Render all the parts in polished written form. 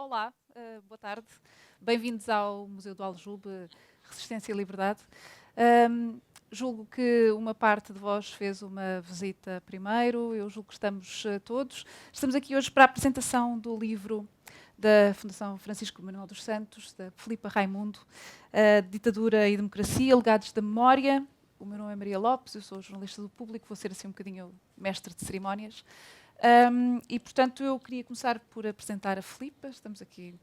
Olá, boa tarde. Bem-vindos ao Museu do Aljube, Resistência e Liberdade. Julgo que uma parte de vós fez uma visita primeiro, eu julgo que estamos todos. Estamos aqui hoje para a apresentação do livro da Fundação Francisco Manuel dos Santos, da Filipa Raimundo, Ditadura e Democracia, Legados da Memória. O meu nome é Maria Lopes, eu sou jornalista do Público, vou ser assim um bocadinho mestre de cerimónias. E, portanto, eu queria começar por apresentar a Filipa. Estamos aqui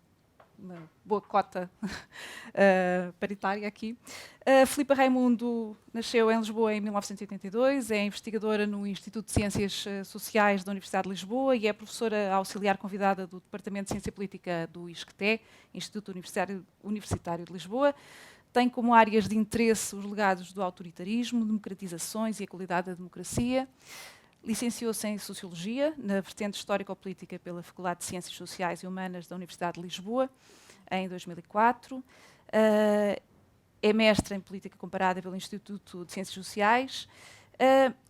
uma boa cota paritária aqui. A Filipa Raimundo nasceu em Lisboa em 1982, é investigadora no Instituto de Ciências Sociais da Universidade de Lisboa e é professora auxiliar convidada do Departamento de Ciência Política do ISCTE, Instituto Universitário de Lisboa. Tem como áreas de interesse os legados do autoritarismo, democratizações e a qualidade da democracia. Licenciou-se em Sociologia, na vertente Histórico-Política pela Faculdade de Ciências Sociais e Humanas da Universidade de Lisboa, em 2004. É mestre em Política Comparada pelo Instituto de Ciências Sociais,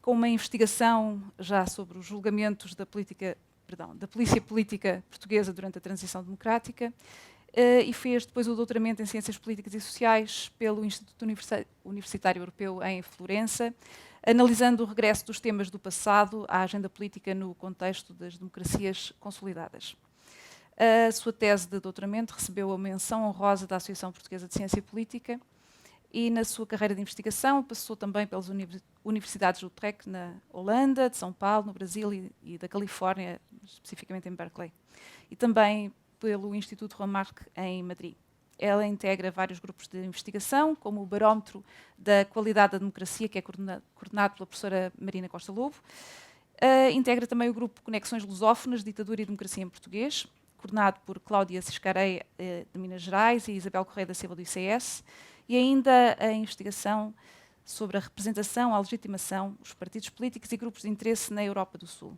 com uma investigação já sobre os julgamentos da polícia política portuguesa durante a transição democrática, e fez depois o doutoramento em Ciências Políticas e Sociais pelo Instituto Universitário Europeu em Florença, analisando o regresso dos temas do passado à agenda política no contexto das democracias consolidadas. A sua tese de doutoramento recebeu a menção honrosa da Associação Portuguesa de Ciência Política e, na sua carreira de investigação, passou também pelas universidades de Utrecht, na Holanda, de São Paulo, no Brasil e da Califórnia, especificamente em Berkeley, e também pelo Instituto Remarque, em Madrid. Ela integra vários grupos de investigação, como o Barómetro da Qualidade da Democracia, que é coordenado pela professora Marina Costa Lobo. Integra também o grupo Conexões Lusófonas, Ditadura e Democracia em Português, coordenado por Cláudia Ciscarei, de Minas Gerais, e Isabel Correia da Silva, do ICS. E ainda a investigação sobre a representação, a legitimação, os partidos políticos e grupos de interesse na Europa do Sul.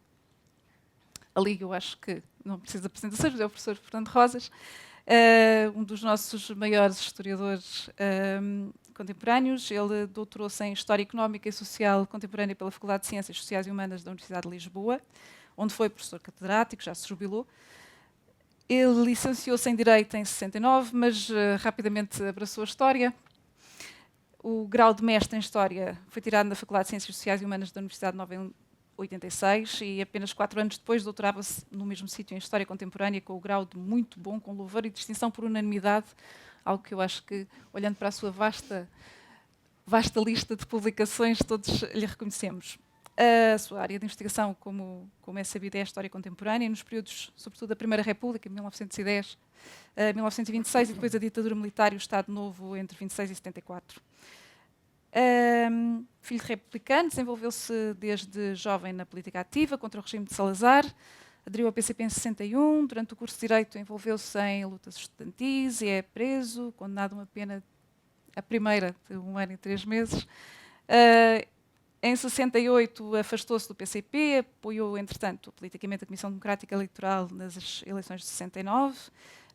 Ali eu acho que não precisa de apresentações, mas é o professor Fernando Rosas, um dos nossos maiores historiadores contemporâneos. Ele doutorou-se em História Económica e Social Contemporânea pela Faculdade de Ciências Sociais e Humanas da Universidade de Lisboa, onde foi professor catedrático, já se jubilou. Ele licenciou-se em Direito em 69, mas rapidamente abraçou a História. O grau de mestre em História foi tirado na Faculdade de Ciências Sociais e Humanas da Universidade Nova em 86 e apenas 4 anos depois doutorava-se no mesmo sítio em História Contemporânea com o grau de muito bom, com louvor e distinção por unanimidade, algo que eu acho que, olhando para a sua vasta lista de publicações, todos lhe reconhecemos. A sua área de investigação, como é sabido, é a História Contemporânea, nos períodos, sobretudo, da Primeira República, 1910 a 1926, e depois a ditadura militar e o Estado Novo entre 26 e 74. Filho de republicano, desenvolveu-se desde jovem na política ativa contra o regime de Salazar, aderiu ao PCP em 61, durante o curso de Direito envolveu-se em lutas estudantis e é preso, condenado a uma pena, a primeira, de 1 ano e 3 meses. Em 68 afastou-se do PCP, apoiou, entretanto, politicamente a Comissão Democrática Eleitoral nas eleições de 69.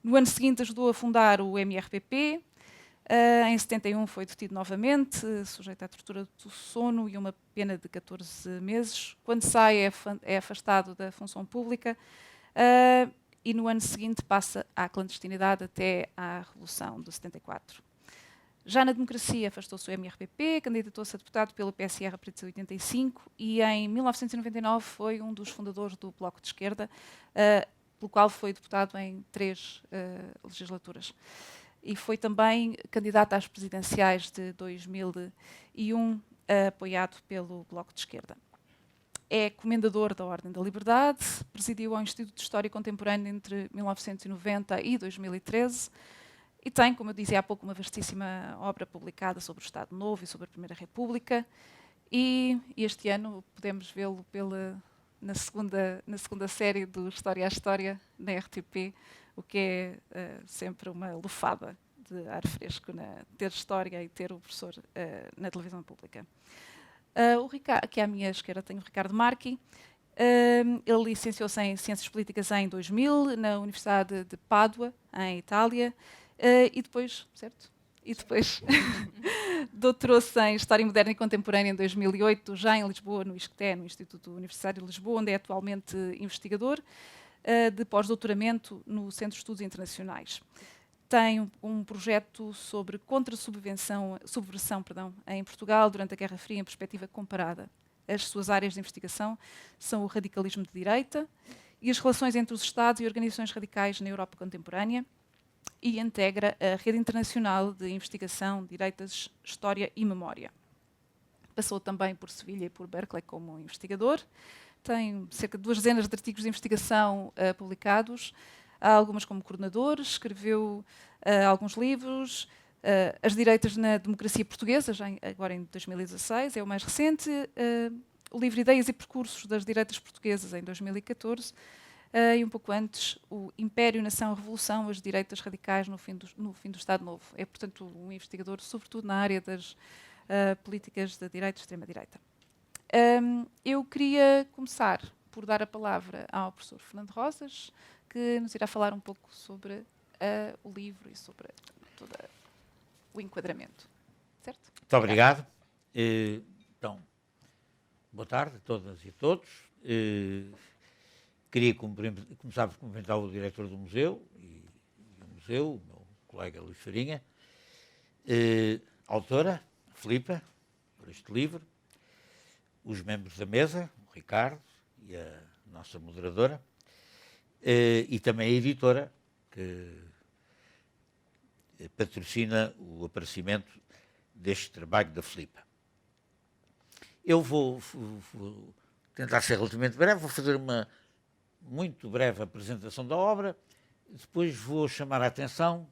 No ano seguinte ajudou a fundar o MRPP. Em 71 foi detido novamente, sujeito à tortura do sono e uma pena de 14 meses. Quando sai é afastado da função pública e no ano seguinte passa à clandestinidade até à Revolução de 74. Já na democracia afastou-se do MRPP, candidatou-se a deputado pelo PSR a partir de 85 e em 1999 foi um dos fundadores do Bloco de Esquerda, pelo qual foi deputado em 3 legislaturas. E foi também candidato às presidenciais de 2001, apoiado pelo Bloco de Esquerda. É comendador da Ordem da Liberdade, presidiu ao Instituto de História Contemporânea entre 1990 e 2013 e tem, como eu dizia há pouco, uma vastíssima obra publicada sobre o Estado Novo e sobre a Primeira República. E este ano podemos vê-lo na segunda série do História à História, na RTP, o que é sempre uma lufada de ar fresco, ter história e ter o professor na televisão pública. Aqui à minha esquerda tenho o Ricardo Marchi. Ele licenciou-se em Ciências Políticas em 2000, na Universidade de Pádua, em Itália, e depois, certo? E depois doutorou-se em História Moderna e Contemporânea em 2008, já em Lisboa, no ISCTE, no Instituto Universitário de Lisboa, onde é atualmente investigador. de pós-doutoramento no Centro de Estudos Internacionais. Tem um projeto sobre contra-subversão em Portugal durante a Guerra Fria em perspectiva comparada. As suas áreas de investigação são o radicalismo de direita e as relações entre os Estados e organizações radicais na Europa contemporânea, e integra a Rede Internacional de Investigação, Direitas, História e Memória. Passou também por Sevilha e por Berkeley como investigador. Tem cerca de 2 dezenas de artigos de investigação publicados, há algumas como coordenador, escreveu alguns livros, As Direitas na Democracia Portuguesa, agora em 2016, é o mais recente, o livro Ideias e Percursos das Direitas Portuguesas, em 2014, e um pouco antes, o Império, Nação, Revolução, as direitas radicais no fim do Estado Novo. É, portanto, um investigador, sobretudo na área das políticas da direita e extrema-direita. Eu queria começar por dar a palavra ao professor Fernando Rosas, que nos irá falar um pouco sobre o livro e sobre todo o enquadramento. Certo? Muito obrigado. Então, boa tarde a todas e a todos. Queria começar por cumprimentar o diretor do museu e o museu, o meu colega Luís Farinha, a autora, a Filipa, por este livro, os membros da mesa, o Ricardo e a nossa moderadora, e também a editora, que patrocina o aparecimento deste trabalho da Filipa. Eu vou tentar ser relativamente breve, vou fazer uma muito breve apresentação da obra, depois vou chamar a atenção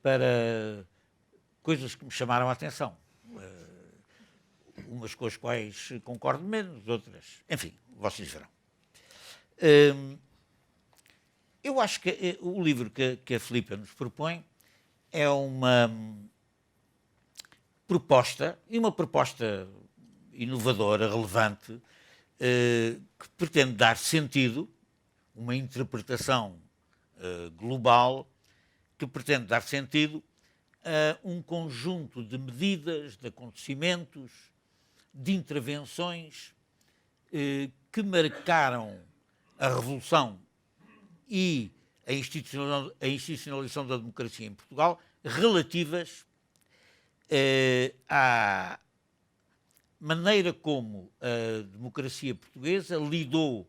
para coisas que me chamaram a atenção. Umas com as quais concordo menos, outras... Enfim, vocês verão. Eu acho que o livro que a Filipa nos propõe é uma proposta, e uma proposta inovadora, relevante, que pretende dar sentido, uma interpretação global, que pretende dar sentido a um conjunto de medidas, de acontecimentos, de intervenções que marcaram a Revolução e a institucionalização da democracia em Portugal, relativas à maneira como a democracia portuguesa lidou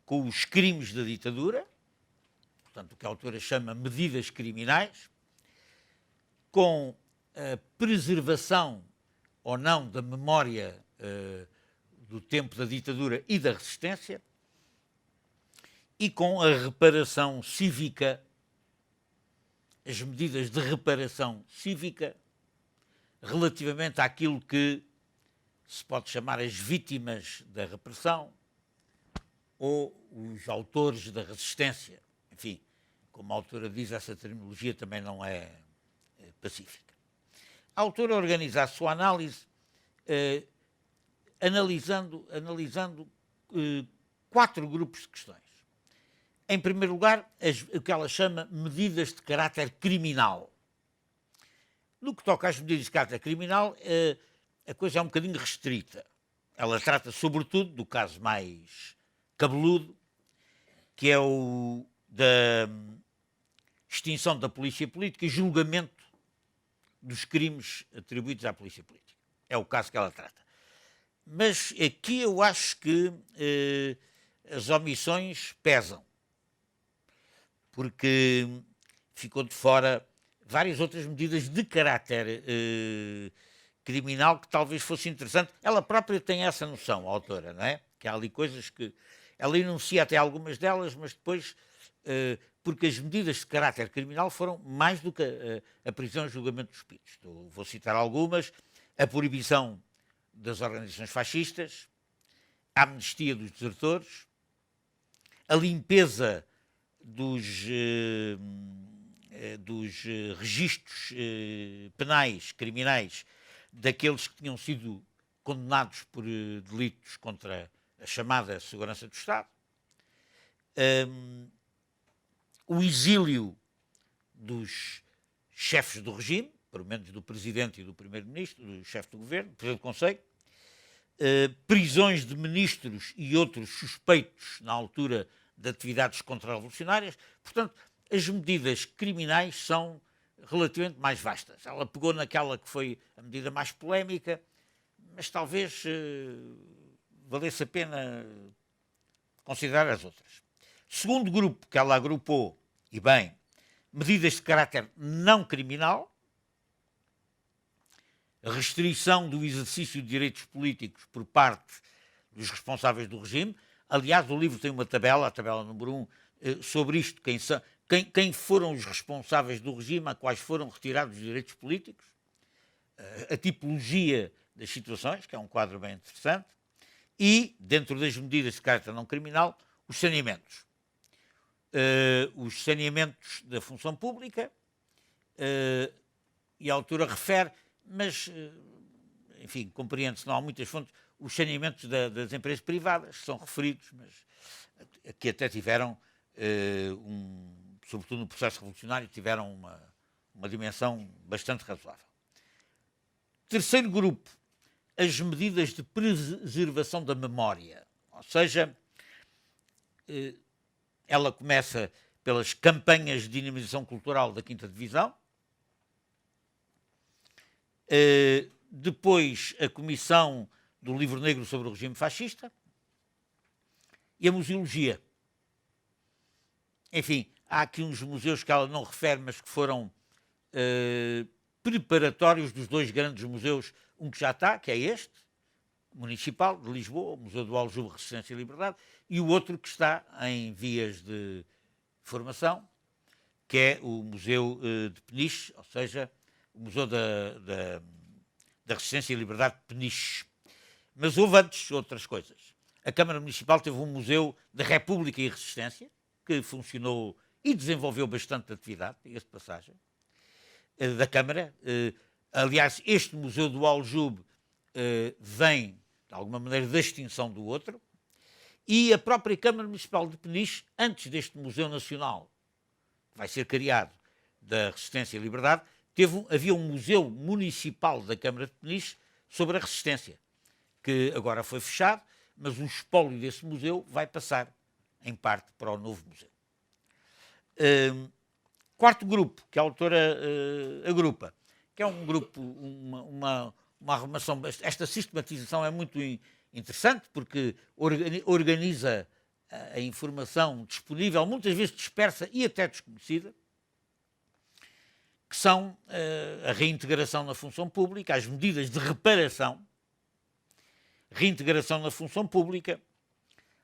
com os crimes da ditadura, portanto, o que a autora chama medidas criminais, com a preservação ou não da memória do tempo da ditadura e da resistência, e com a reparação cívica, as medidas de reparação cívica, relativamente àquilo que se pode chamar as vítimas da repressão ou os autores da resistência. Enfim, como a autora diz, essa terminologia também não é pacífica. A autora organiza a sua análise analisando 4 grupos de questões. Em primeiro lugar, o que ela chama medidas de caráter criminal. No que toca às medidas de caráter criminal, a coisa é um bocadinho restrita. Ela trata, sobretudo, do caso mais cabeludo, que é o da extinção da polícia política e julgamento dos crimes atribuídos à polícia política. É o caso que ela trata. Mas aqui eu acho que as omissões pesam, porque ficou de fora várias outras medidas de caráter criminal que talvez fosse interessante. Ela própria tem essa noção, a autora, não é? Que há ali coisas que... Ela enuncia até algumas delas, mas depois... porque as medidas de caráter criminal foram mais do que a prisão e julgamento dos espíritos. Vou citar algumas. A proibição das organizações fascistas, a amnistia dos desertores, a limpeza dos registros penais, criminais, daqueles que tinham sido condenados por delitos contra a chamada segurança do Estado, o exílio dos chefes do regime, pelo menos do Presidente e do Primeiro-Ministro, do chefe do Governo, do Presidente do Conselho, prisões de ministros e outros suspeitos na altura de atividades contra-revolucionárias. Portanto, as medidas criminais são relativamente mais vastas. Ela pegou naquela que foi a medida mais polémica, mas talvez valesse a pena considerar as outras. Segundo grupo que ela agrupou, e bem, medidas de caráter não criminal, a restrição do exercício de direitos políticos por parte dos responsáveis do regime. Aliás, o livro tem uma tabela, a tabela número 1, sobre isto, quem foram os responsáveis do regime, a quais foram retirados os direitos políticos, a tipologia das situações, que é um quadro bem interessante, e, dentro das medidas de caráter não criminal, os saneamentos. Os saneamentos da função pública, e a autora refere, mas, enfim, compreende-se, não há muitas fontes, os saneamentos das empresas privadas são referidos, mas que até tiveram, sobretudo no processo revolucionário, tiveram uma dimensão bastante razoável. Terceiro grupo, as medidas de preservação da memória, ou seja, ela começa pelas campanhas de dinamização cultural da 5ª Divisão, depois a Comissão do Livro Negro sobre o regime fascista e a museologia. Enfim, há aqui uns museus que ela não refere, mas que foram preparatórios dos 2 grandes museus, um que já está, que é este, municipal, de Lisboa, o Museu do Aljube, Resistência e Liberdade, e o outro que está em vias de formação, que é o Museu de Peniche, ou seja, o Museu da Resistência e Liberdade de Peniche. Mas houve antes outras coisas. A Câmara Municipal teve um Museu da República e Resistência, que funcionou e desenvolveu bastante atividade, diga-se de passagem, da Câmara. Aliás, este Museu do Aljube vem, de alguma maneira, da extinção do outro, e a própria Câmara Municipal de Peniche, antes deste Museu Nacional, que vai ser criado, da Resistência e Liberdade, havia um Museu Municipal da Câmara de Peniche sobre a Resistência, que agora foi fechado, mas o espólio desse museu vai passar, em parte, para o novo museu. Quarto grupo, que a autora agrupa, que é um grupo, uma arrumação, esta sistematização é muito interessante, porque organiza a informação disponível, muitas vezes dispersa e até desconhecida, que são a reintegração na função pública, as medidas de reparação, reintegração na função pública,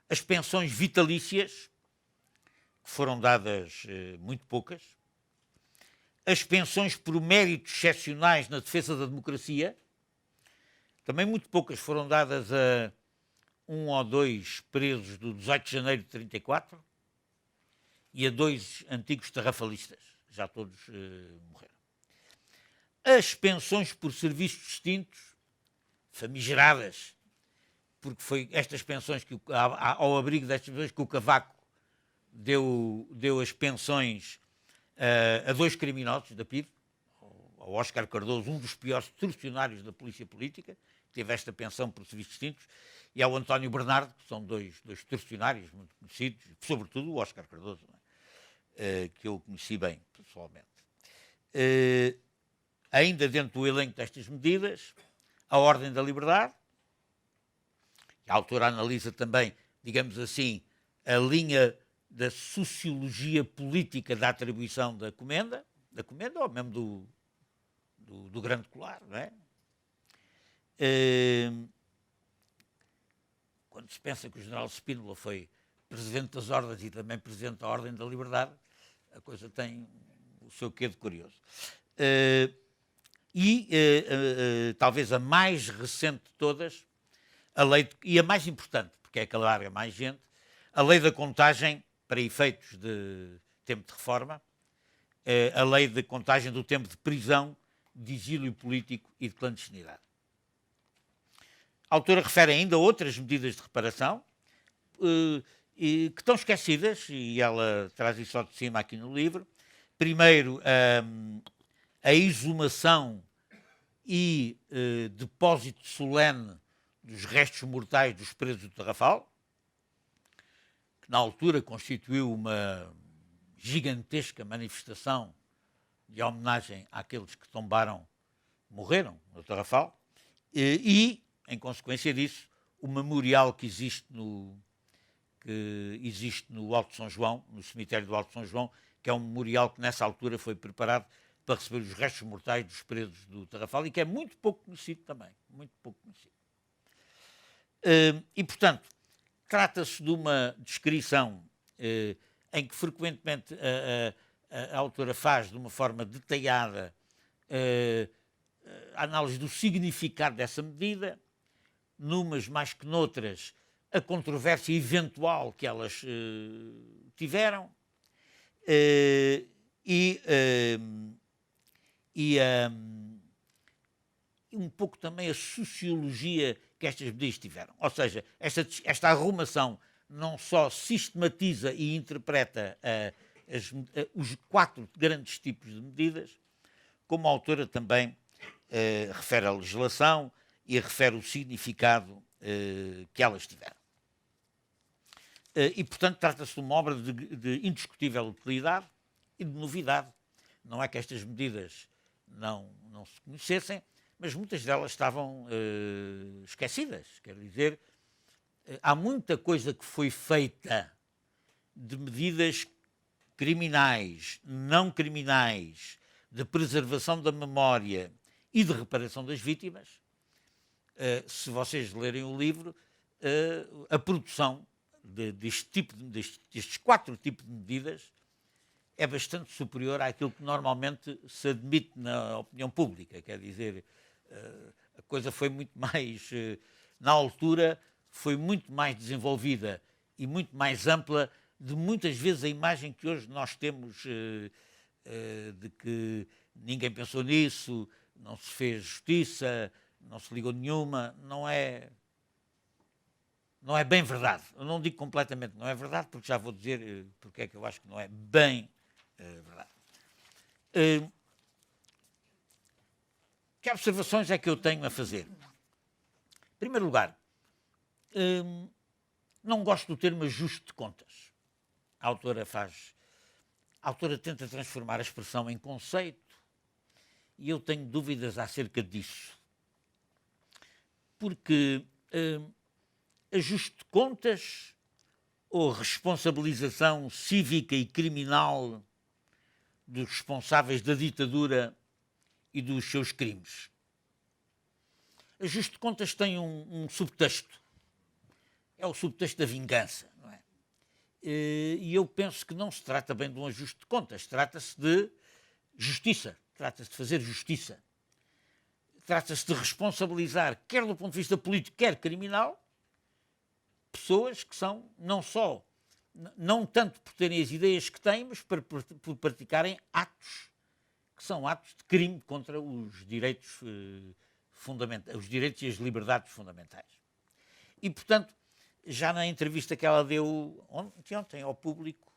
as pensões vitalícias, que foram dadas muito poucas, as pensões por méritos excepcionais na defesa da democracia, também muito poucas foram dadas a 1 ou 2 presos do 18 de janeiro de 1934 e a 2 antigos tarrafalistas, já todos morreram. As pensões por serviços distintos, famigeradas, porque foi estas pensões, ao abrigo destas pensões, que o Cavaco deu as pensões a 2 criminosos da PIDE, ao Óscar Cardoso, um dos piores extorsionários da polícia política, teve esta pensão por serviços distintos, e ao António Bernardo, que são dois extorsionários muito conhecidos, sobretudo o Óscar Cardoso, que eu conheci bem, pessoalmente. Ainda dentro do elenco destas medidas, a Ordem da Liberdade. A autora analisa também, digamos assim, a linha da sociologia política da atribuição da comenda ou mesmo do Grande Colar, não é? Quando se pensa que o general Spínola foi presidente das Ordens e também presidente da Ordem da Liberdade, a coisa tem o seu quê de curioso. Talvez a mais recente de todas, e a mais importante, porque é que alarga mais gente, a lei da contagem para efeitos de tempo de reforma, a lei de contagem do tempo de prisão, de exílio político e de clandestinidade. A autora refere ainda outras medidas de reparação que estão esquecidas, e ela traz isso ao de cima aqui no livro. Primeiro, a exumação e depósito solene dos restos mortais dos presos do Tarrafal. que na altura constituiu uma gigantesca manifestação de homenagem àqueles que tombaram, morreram no Tarrafal, e, em consequência disso, o memorial que existe no Alto São João, no cemitério do Alto São João, que é um memorial que nessa altura foi preparado para receber os restos mortais dos presos do Tarrafal e que é muito pouco conhecido também, muito pouco conhecido. E, portanto, trata-se de uma descrição em que frequentemente a autora faz de uma forma detalhada a análise do significado dessa medida, numas mais que noutras, a controvérsia eventual que elas tiveram e um pouco também a sociologia que estas medidas tiveram. Ou seja, esta arrumação não só sistematiza e interpreta os 4 grandes tipos de medidas, como a autora também refere a legislação e refere o significado que elas tiveram. E, portanto, trata-se de uma obra de indiscutível utilidade e de novidade. Não é que estas medidas não se conhecessem, mas muitas delas estavam esquecidas. Quer dizer, há muita coisa que foi feita de medidas criminais, não criminais, de preservação da memória e de reparação das vítimas. Se vocês lerem o livro, a produção destes 4 tipos de medidas é bastante superior àquilo que normalmente se admite na opinião pública. Quer dizer, a coisa foi muito mais, na altura, foi muito mais desenvolvida e muito mais ampla de muitas vezes a imagem que hoje nós temos de que ninguém pensou nisso, não se fez justiça, não se ligou nenhuma, não é bem verdade. Eu não digo completamente não é verdade, porque já vou dizer porque é que eu acho que não é bem verdade. Que observações é que eu tenho a fazer? Em primeiro lugar, não gosto do termo ajuste de contas. A autora tenta transformar a expressão em conceito e eu tenho dúvidas acerca disso. Porque ajuste de contas ou responsabilização cívica e criminal dos responsáveis da ditadura e dos seus crimes? Ajuste de contas tem um subtexto. É o subtexto da vingança, não é? E eu penso que não se trata bem de um ajuste de contas. Trata-se de justiça. Trata-se de fazer justiça. Trata-se de responsabilizar, quer do ponto de vista político, quer criminal, pessoas que são não tanto por terem as ideias que têm, mas por praticarem atos que são atos de crime contra os direitos fundamentais, os direitos e as liberdades fundamentais. E, portanto, já na entrevista que ela deu ontem ao público,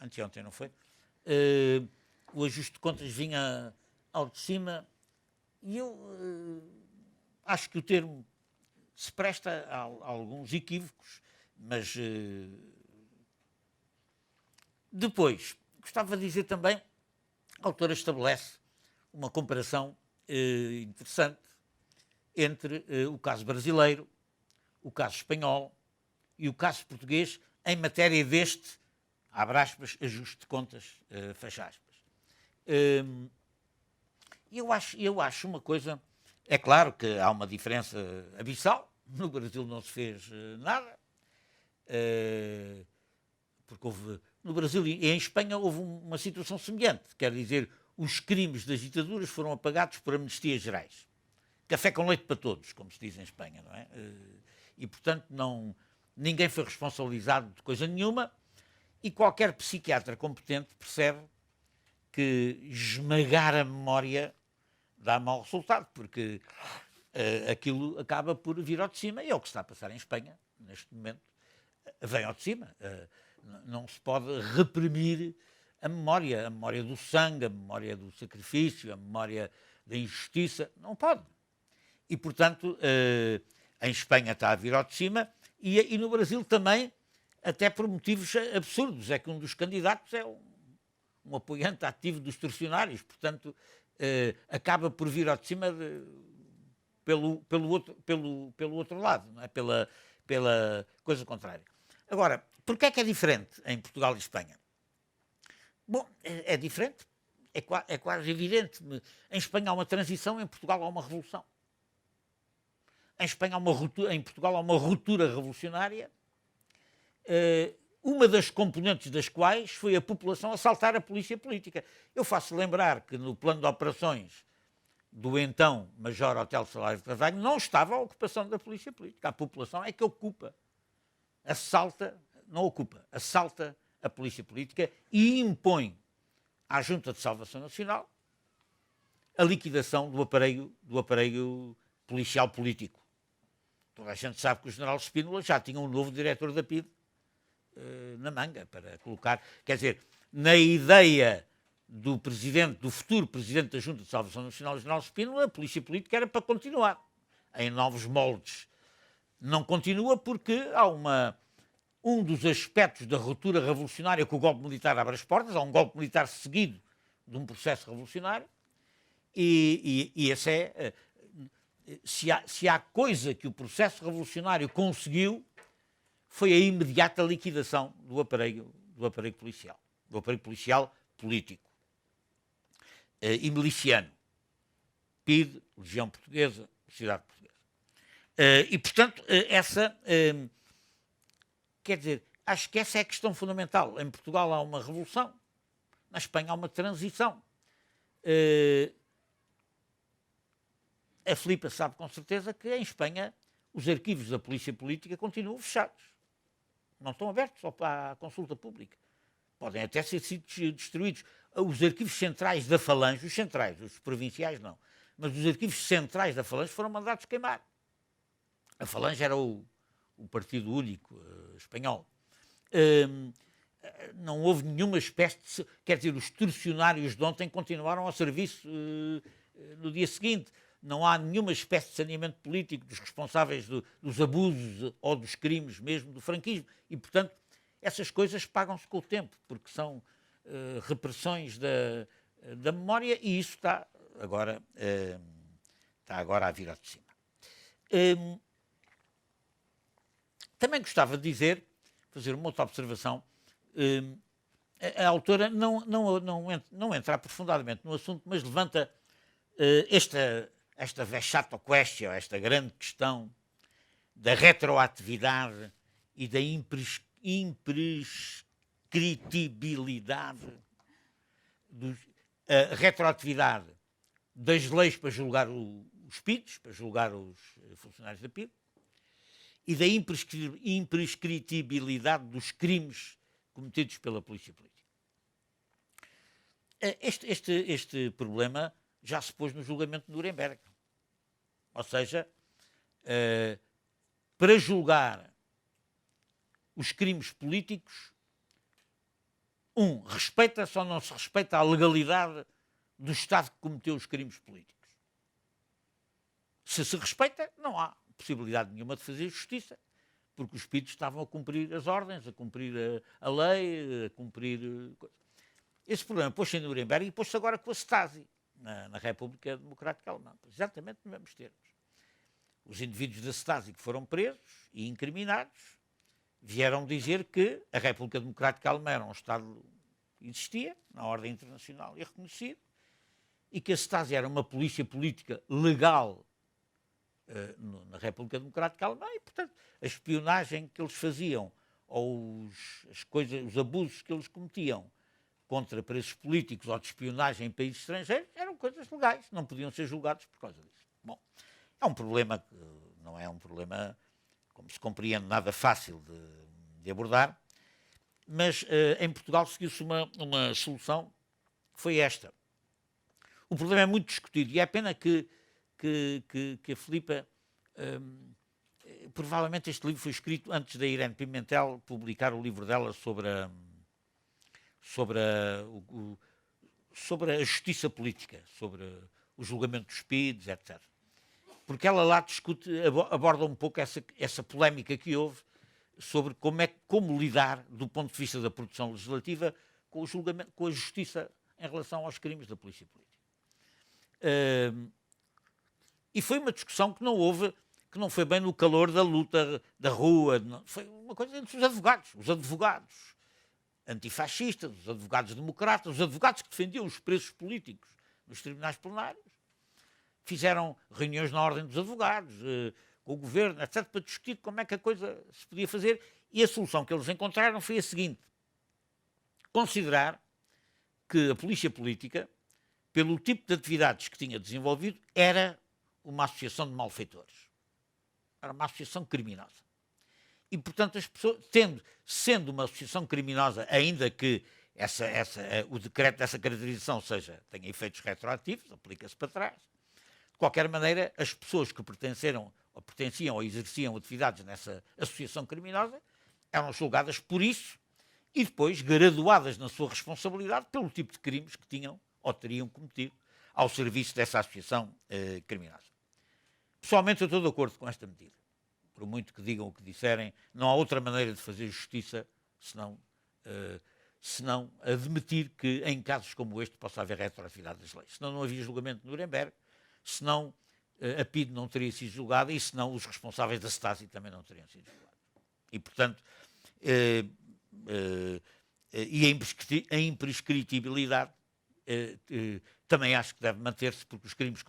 anteontem, não foi? O ajuste de contas vinha ao de cima e eu acho que o termo se presta a alguns equívocos, mas depois, gostava de dizer também, a autora estabelece uma comparação interessante entre o caso brasileiro, o caso espanhol e o caso português em matéria deste, abre aspas, ajuste de contas, fecha aspas. Eu acho uma coisa, é claro que há uma diferença abissal, no Brasil não se fez nada, porque no Brasil e em Espanha houve uma situação semelhante, quer dizer, os crimes das ditaduras foram apagados por amnistias gerais. Café com leite para todos, como se diz em Espanha, não é? E, portanto, ninguém foi responsabilizado de coisa nenhuma e qualquer psiquiatra competente percebe que esmagar a memória dá mau resultado, porque aquilo acaba por vir ao de cima e é o que está a passar em Espanha, neste momento, vem ao de cima. Não se pode reprimir a memória do sangue, a memória do sacrifício, a memória da injustiça, não pode. E, portanto, em Espanha está a vir ao de cima e no Brasil também até por motivos absurdos. É que um dos candidatos é um apoiante ativo dos torcionários, portanto, acaba por vir ao de cima pelo outro lado, não é? Pela coisa contrária. Agora, porquê é que é diferente em Portugal e Espanha? Bom, é diferente, é quase evidente. Em Espanha há uma transição, em Portugal há uma revolução. Em Portugal há uma ruptura revolucionária, uma das componentes das quais foi a população assaltar a polícia política. Eu faço lembrar que no plano de operações do então Major Otelo Salário de Carvalho não estava a ocupação da polícia política. A população é que ocupa, assalta a polícia política e impõe à Junta de Salvação Nacional a liquidação do aparelho policial político. Toda a gente sabe que o general Spínola já tinha um novo diretor da PIDE na manga para colocar, quer dizer, na ideia do futuro presidente da Junta de Salvação Nacional, o general Spínola, a polícia política era para continuar em novos moldes. Não continua porque há um dos aspectos da ruptura revolucionária que o golpe militar abre as portas, há um golpe militar seguido de um processo revolucionário, e esse é... Se há coisa que o processo revolucionário conseguiu, foi a imediata liquidação do aparelho policial político e miliciano. PIDE, Legião Portuguesa, Sociedade Portuguesa. E, portanto, quer dizer, acho que essa é a questão fundamental. Em Portugal há uma revolução, na Espanha há uma transição. A Filipa sabe com certeza que em Espanha os arquivos da polícia política continuam fechados. Não estão abertos só para a consulta pública. Podem até ser sido destruídos. Os arquivos centrais da Falange, os provinciais não, mas os arquivos centrais da Falange foram mandados queimar. A Falange era o partido único espanhol. Não houve nenhuma espécie de... Quer dizer, os torcionários de ontem continuaram ao serviço no dia seguinte. Não há nenhuma espécie de saneamento político dos responsáveis dos abusos ou dos crimes mesmo do franquismo. E, portanto, essas coisas pagam-se com o tempo, porque são repressões da memória e isso está agora a vir ao de cima. Também gostava de fazer uma outra observação. A autora não entra aprofundadamente no assunto, mas levanta esta vexato question, esta grande questão da retroatividade e da imprescritibilidade, a retroatividade das leis para julgar os PIDs, para julgar os funcionários da PIDE, e da imprescritibilidade dos crimes cometidos pela polícia política. Este problema já se pôs no julgamento de Nuremberg. Ou seja, para julgar os crimes políticos, respeita-se ou não se respeita a legalidade do Estado que cometeu os crimes políticos. Se respeita, não há possibilidade nenhuma de fazer justiça, porque os PIDs estavam a cumprir as ordens, a cumprir a lei, a cumprir... Esse problema pôs-se em Nuremberg e pôs-se agora com a Stasi, na República Democrática Alemã, exatamente nos mesmos termos. Os indivíduos da Stasi que foram presos e incriminados vieram dizer que a República Democrática Alemã era um Estado que existia, na ordem internacional e reconhecido, e que a Stasi era uma polícia política legal na República Democrática Alemã e, portanto, a espionagem que eles faziam ou os abusos que eles cometiam contra presos políticos ou de espionagem em países estrangeiros eram coisas legais, não podiam ser julgados por causa disso. Bom, é um problema que não é um problema, como se compreende, nada fácil de abordar, mas em Portugal seguiu-se uma solução que foi esta. O problema é muito discutido e é pena que a Filipa... provavelmente este livro foi escrito antes da Irene Pimentel publicar o livro dela sobre a justiça política, sobre o julgamento dos PIDs, etc. Porque ela lá aborda um pouco essa polémica que houve sobre como lidar, do ponto de vista da produção legislativa, com o julgamento, com a justiça em relação aos crimes da polícia política. E foi uma discussão que não foi bem no calor da luta da rua, foi uma coisa entre os advogados antifascistas, os advogados democratas, os advogados que defendiam os presos políticos nos tribunais plenários, fizeram reuniões na ordem dos advogados, com o governo, etc., para discutir como é que a coisa se podia fazer, e a solução que eles encontraram foi a seguinte: considerar que a polícia política, pelo tipo de atividades que tinha desenvolvido, era uma associação de malfeitores. Era uma associação criminosa. E, portanto, as pessoas, sendo uma associação criminosa, ainda que o decreto dessa caracterização tenha efeitos retroativos, aplica-se para trás, de qualquer maneira, as pessoas que pertenciam ou exerciam atividades nessa associação criminosa eram julgadas por isso e depois graduadas na sua responsabilidade pelo tipo de crimes que tinham ou teriam cometido ao serviço dessa associação criminosa. Pessoalmente, eu estou de acordo com esta medida. Por muito que digam o que disserem, não há outra maneira de fazer justiça senão admitir que em casos como este possa haver retroatividade das leis. Senão não havia julgamento de Nuremberg, senão a PIDE não teria sido julgada e senão os responsáveis da Stasi também não teriam sido julgados. E, portanto, a imprescritibilidade também acho que deve manter-se, porque os crimes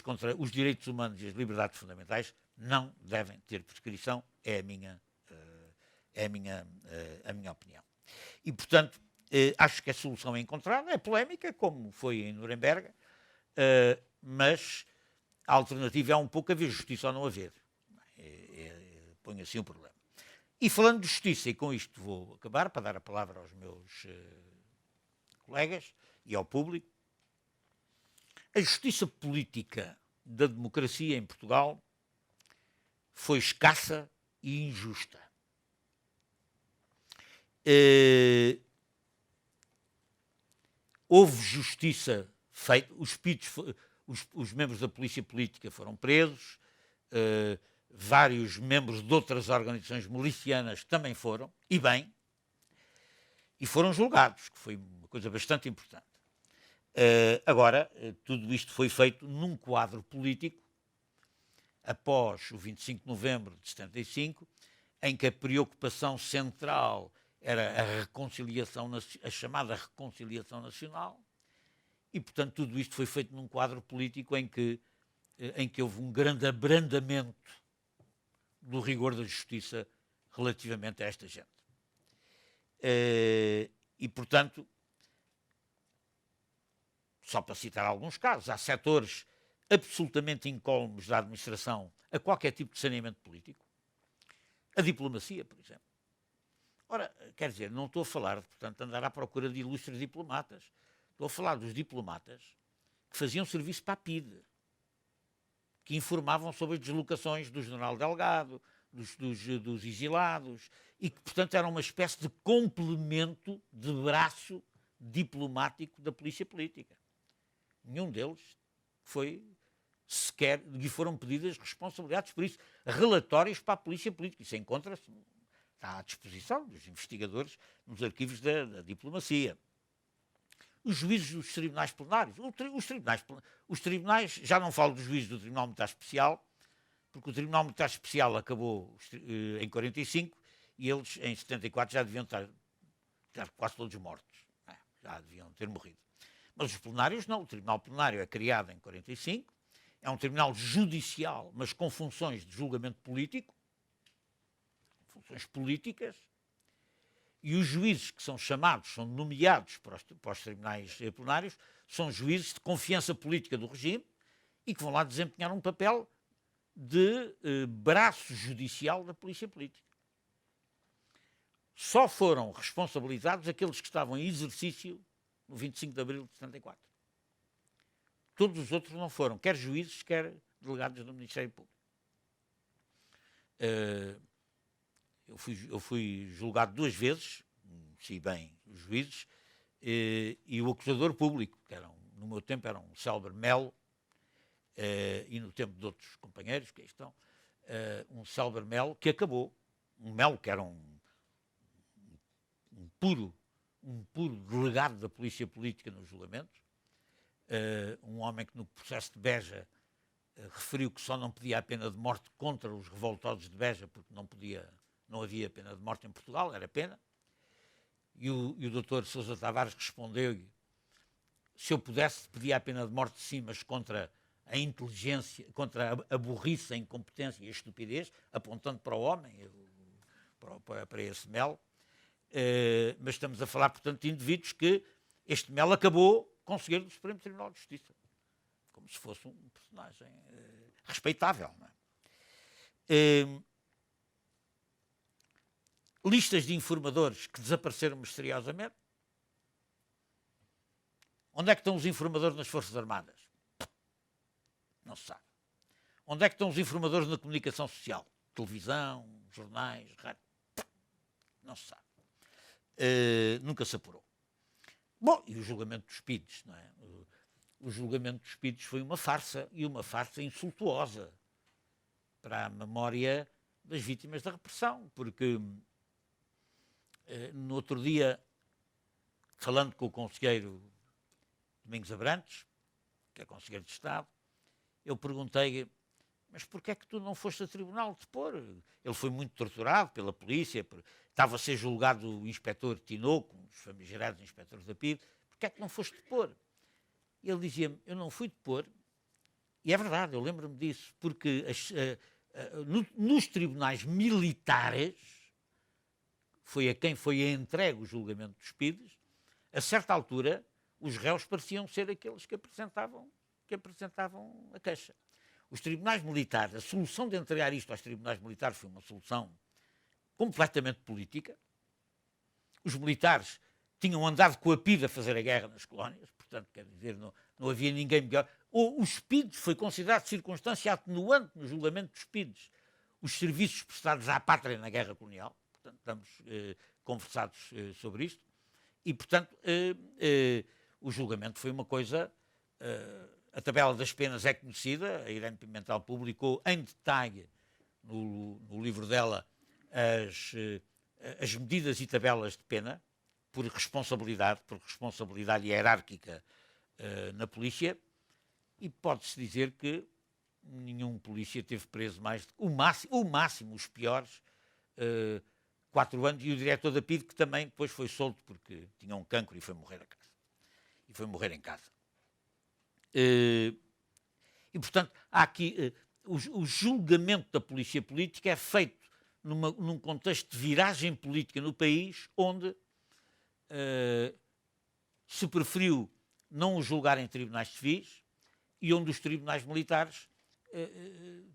contra os direitos humanos e as liberdades fundamentais não devem ter prescrição, é a minha opinião. E, portanto, acho que a solução é encontrada, é polémica, como foi em Nuremberg, mas a alternativa é um pouco haver justiça ou não haver. Põe assim o problema. E falando de justiça, e com isto vou acabar, para dar a palavra aos meus colegas e ao público, a justiça política da democracia em Portugal foi escassa e injusta. Houve justiça feita, os membros da polícia política foram presos, vários membros de outras organizações milicianas também foram, e bem, e foram julgados, que foi uma coisa bastante importante. Agora, tudo isto foi feito num quadro político, após o 25 de novembro de 75, em que a preocupação central era a chamada reconciliação nacional, e, portanto, tudo isto foi feito num quadro político em que houve um grande abrandamento do rigor da justiça relativamente a esta gente. E, portanto, só para citar alguns casos, há setores absolutamente incólumes da administração a qualquer tipo de saneamento político. A diplomacia, por exemplo. Ora, quer dizer, não estou a falar, portanto, de andar à procura de ilustres diplomatas. Estou a falar dos diplomatas que faziam serviço para a PIDE, que informavam sobre as deslocações do general Delgado, dos exilados, e que, portanto, eram uma espécie de complemento de braço diplomático da polícia política. Nenhum deles lhe foram pedidas responsabilidades por isso. Relatórios para a polícia política. Isso está à disposição dos investigadores nos arquivos da diplomacia. Os juízes dos tribunais plenários. Os tribunais, já não falo dos juízes do Tribunal Militar Especial, porque o Tribunal Militar Especial acabou em 45 e eles em 74 já deviam estar quase todos mortos. Já deviam ter morrido. Mas os plenários não. O Tribunal Plenário é criado em 45, é um tribunal judicial, mas com funções de julgamento político, funções políticas, e os juízes que são nomeados para os tribunais plenários, são juízes de confiança política do regime e que vão lá desempenhar um papel de braço judicial da polícia política. Só foram responsabilizados aqueles que estavam em exercício no 25 de abril de 74. Todos os outros não foram, quer juízes, quer delegados do Ministério Público. Eu fui julgado 2 vezes, conheci bem os juízes, e o acusador público, no meu tempo era um Célber Melo, e no tempo de outros companheiros que aí estão, um Célber Melo, que acabou um Melo, que era um puro delegado da polícia política nos julgamentos, um homem que no processo de Beja referiu que só não pedia a pena de morte contra os revoltosos de Beja, porque não havia pena de morte em Portugal, era pena. E o doutor Sousa Tavares respondeu-lhe: se eu pudesse, pedia a pena de morte sim, mas contra a inteligência, contra a burrice, a incompetência e a estupidez, apontando para o homem, para esse Melo. Mas estamos a falar, portanto, de indivíduos que este Melo acabou conseguir do Supremo Tribunal de Justiça, como se fosse um personagem respeitável. Não é? Listas de informadores que desapareceram misteriosamente. Onde é que estão os informadores nas Forças Armadas? Não se sabe. Onde é que estão os informadores na comunicação social? Televisão, jornais, rádio? Não se sabe. Nunca se apurou. Bom, e o julgamento dos Pides, não é? O julgamento dos Pides foi uma farsa, e uma farsa insultuosa para a memória das vítimas da repressão, porque no outro dia, falando com o conselheiro Domingos Abrantes, que é conselheiro de Estado, eu perguntei-lhe: mas porquê é que tu não foste a tribunal depor? Ele foi muito torturado pela polícia, estava a ser julgado o inspetor Tinoco, um dos famigerados inspectores da PIDE, porquê é que não foste depor? Ele dizia-me: eu não fui depor, e é verdade, eu lembro-me disso, porque nos tribunais militares, foi a quem foi entregue o julgamento dos PIDES, a certa altura os réus pareciam ser aqueles que apresentavam a queixa. Os tribunais militares, a solução de entregar isto aos tribunais militares foi uma solução completamente política. Os militares tinham andado com a PIDE a fazer a guerra nas colónias, portanto, quer dizer, não havia ninguém melhor. Os PIDES foi considerado circunstância atenuante no julgamento dos PIDES, os serviços prestados à pátria na guerra colonial. Portanto, estamos conversados sobre isto. E, portanto, o julgamento foi uma coisa... a tabela das penas é conhecida, a Irene Pimentel publicou em detalhe no livro dela as medidas e tabelas de pena por responsabilidade hierárquica na polícia, e pode-se dizer que nenhum polícia teve preso mais de, o máximo, os piores, 4 anos, e o diretor da PIDE, que também depois foi solto porque tinha um cancro e foi morrer a casa. E foi morrer em casa. E, portanto, há aqui o julgamento da polícia política é feito num contexto de viragem política no país, onde se preferiu não o julgar em tribunais civis e onde os tribunais militares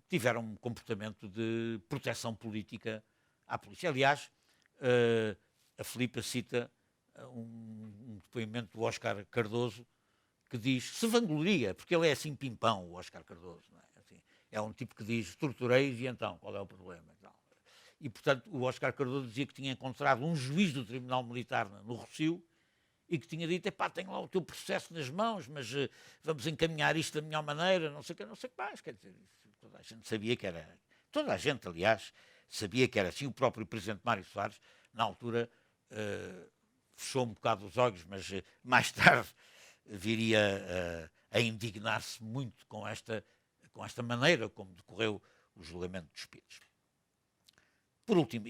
tiveram um comportamento de proteção política à polícia. Aliás, a Filipa cita um depoimento do Óscar Cardoso, que diz, se vangloria, porque ele é assim pimpão, o Óscar Cardoso, não é? Assim, é um tipo que diz, torturei-os e então, qual é o problema? E, portanto, o Óscar Cardoso dizia que tinha encontrado um juiz do Tribunal Militar no Rossio e que tinha dito, epá, tenho lá o teu processo nas mãos, mas vamos encaminhar isto da melhor maneira, não sei o que mais. Quer dizer, toda a gente sabia que era... Toda a gente, aliás, sabia que era assim. O próprio Presidente Mário Soares, na altura, fechou um bocado os olhos, mas mais tarde viria a indignar-se muito com esta maneira como decorreu o julgamento dos Pides. Por último,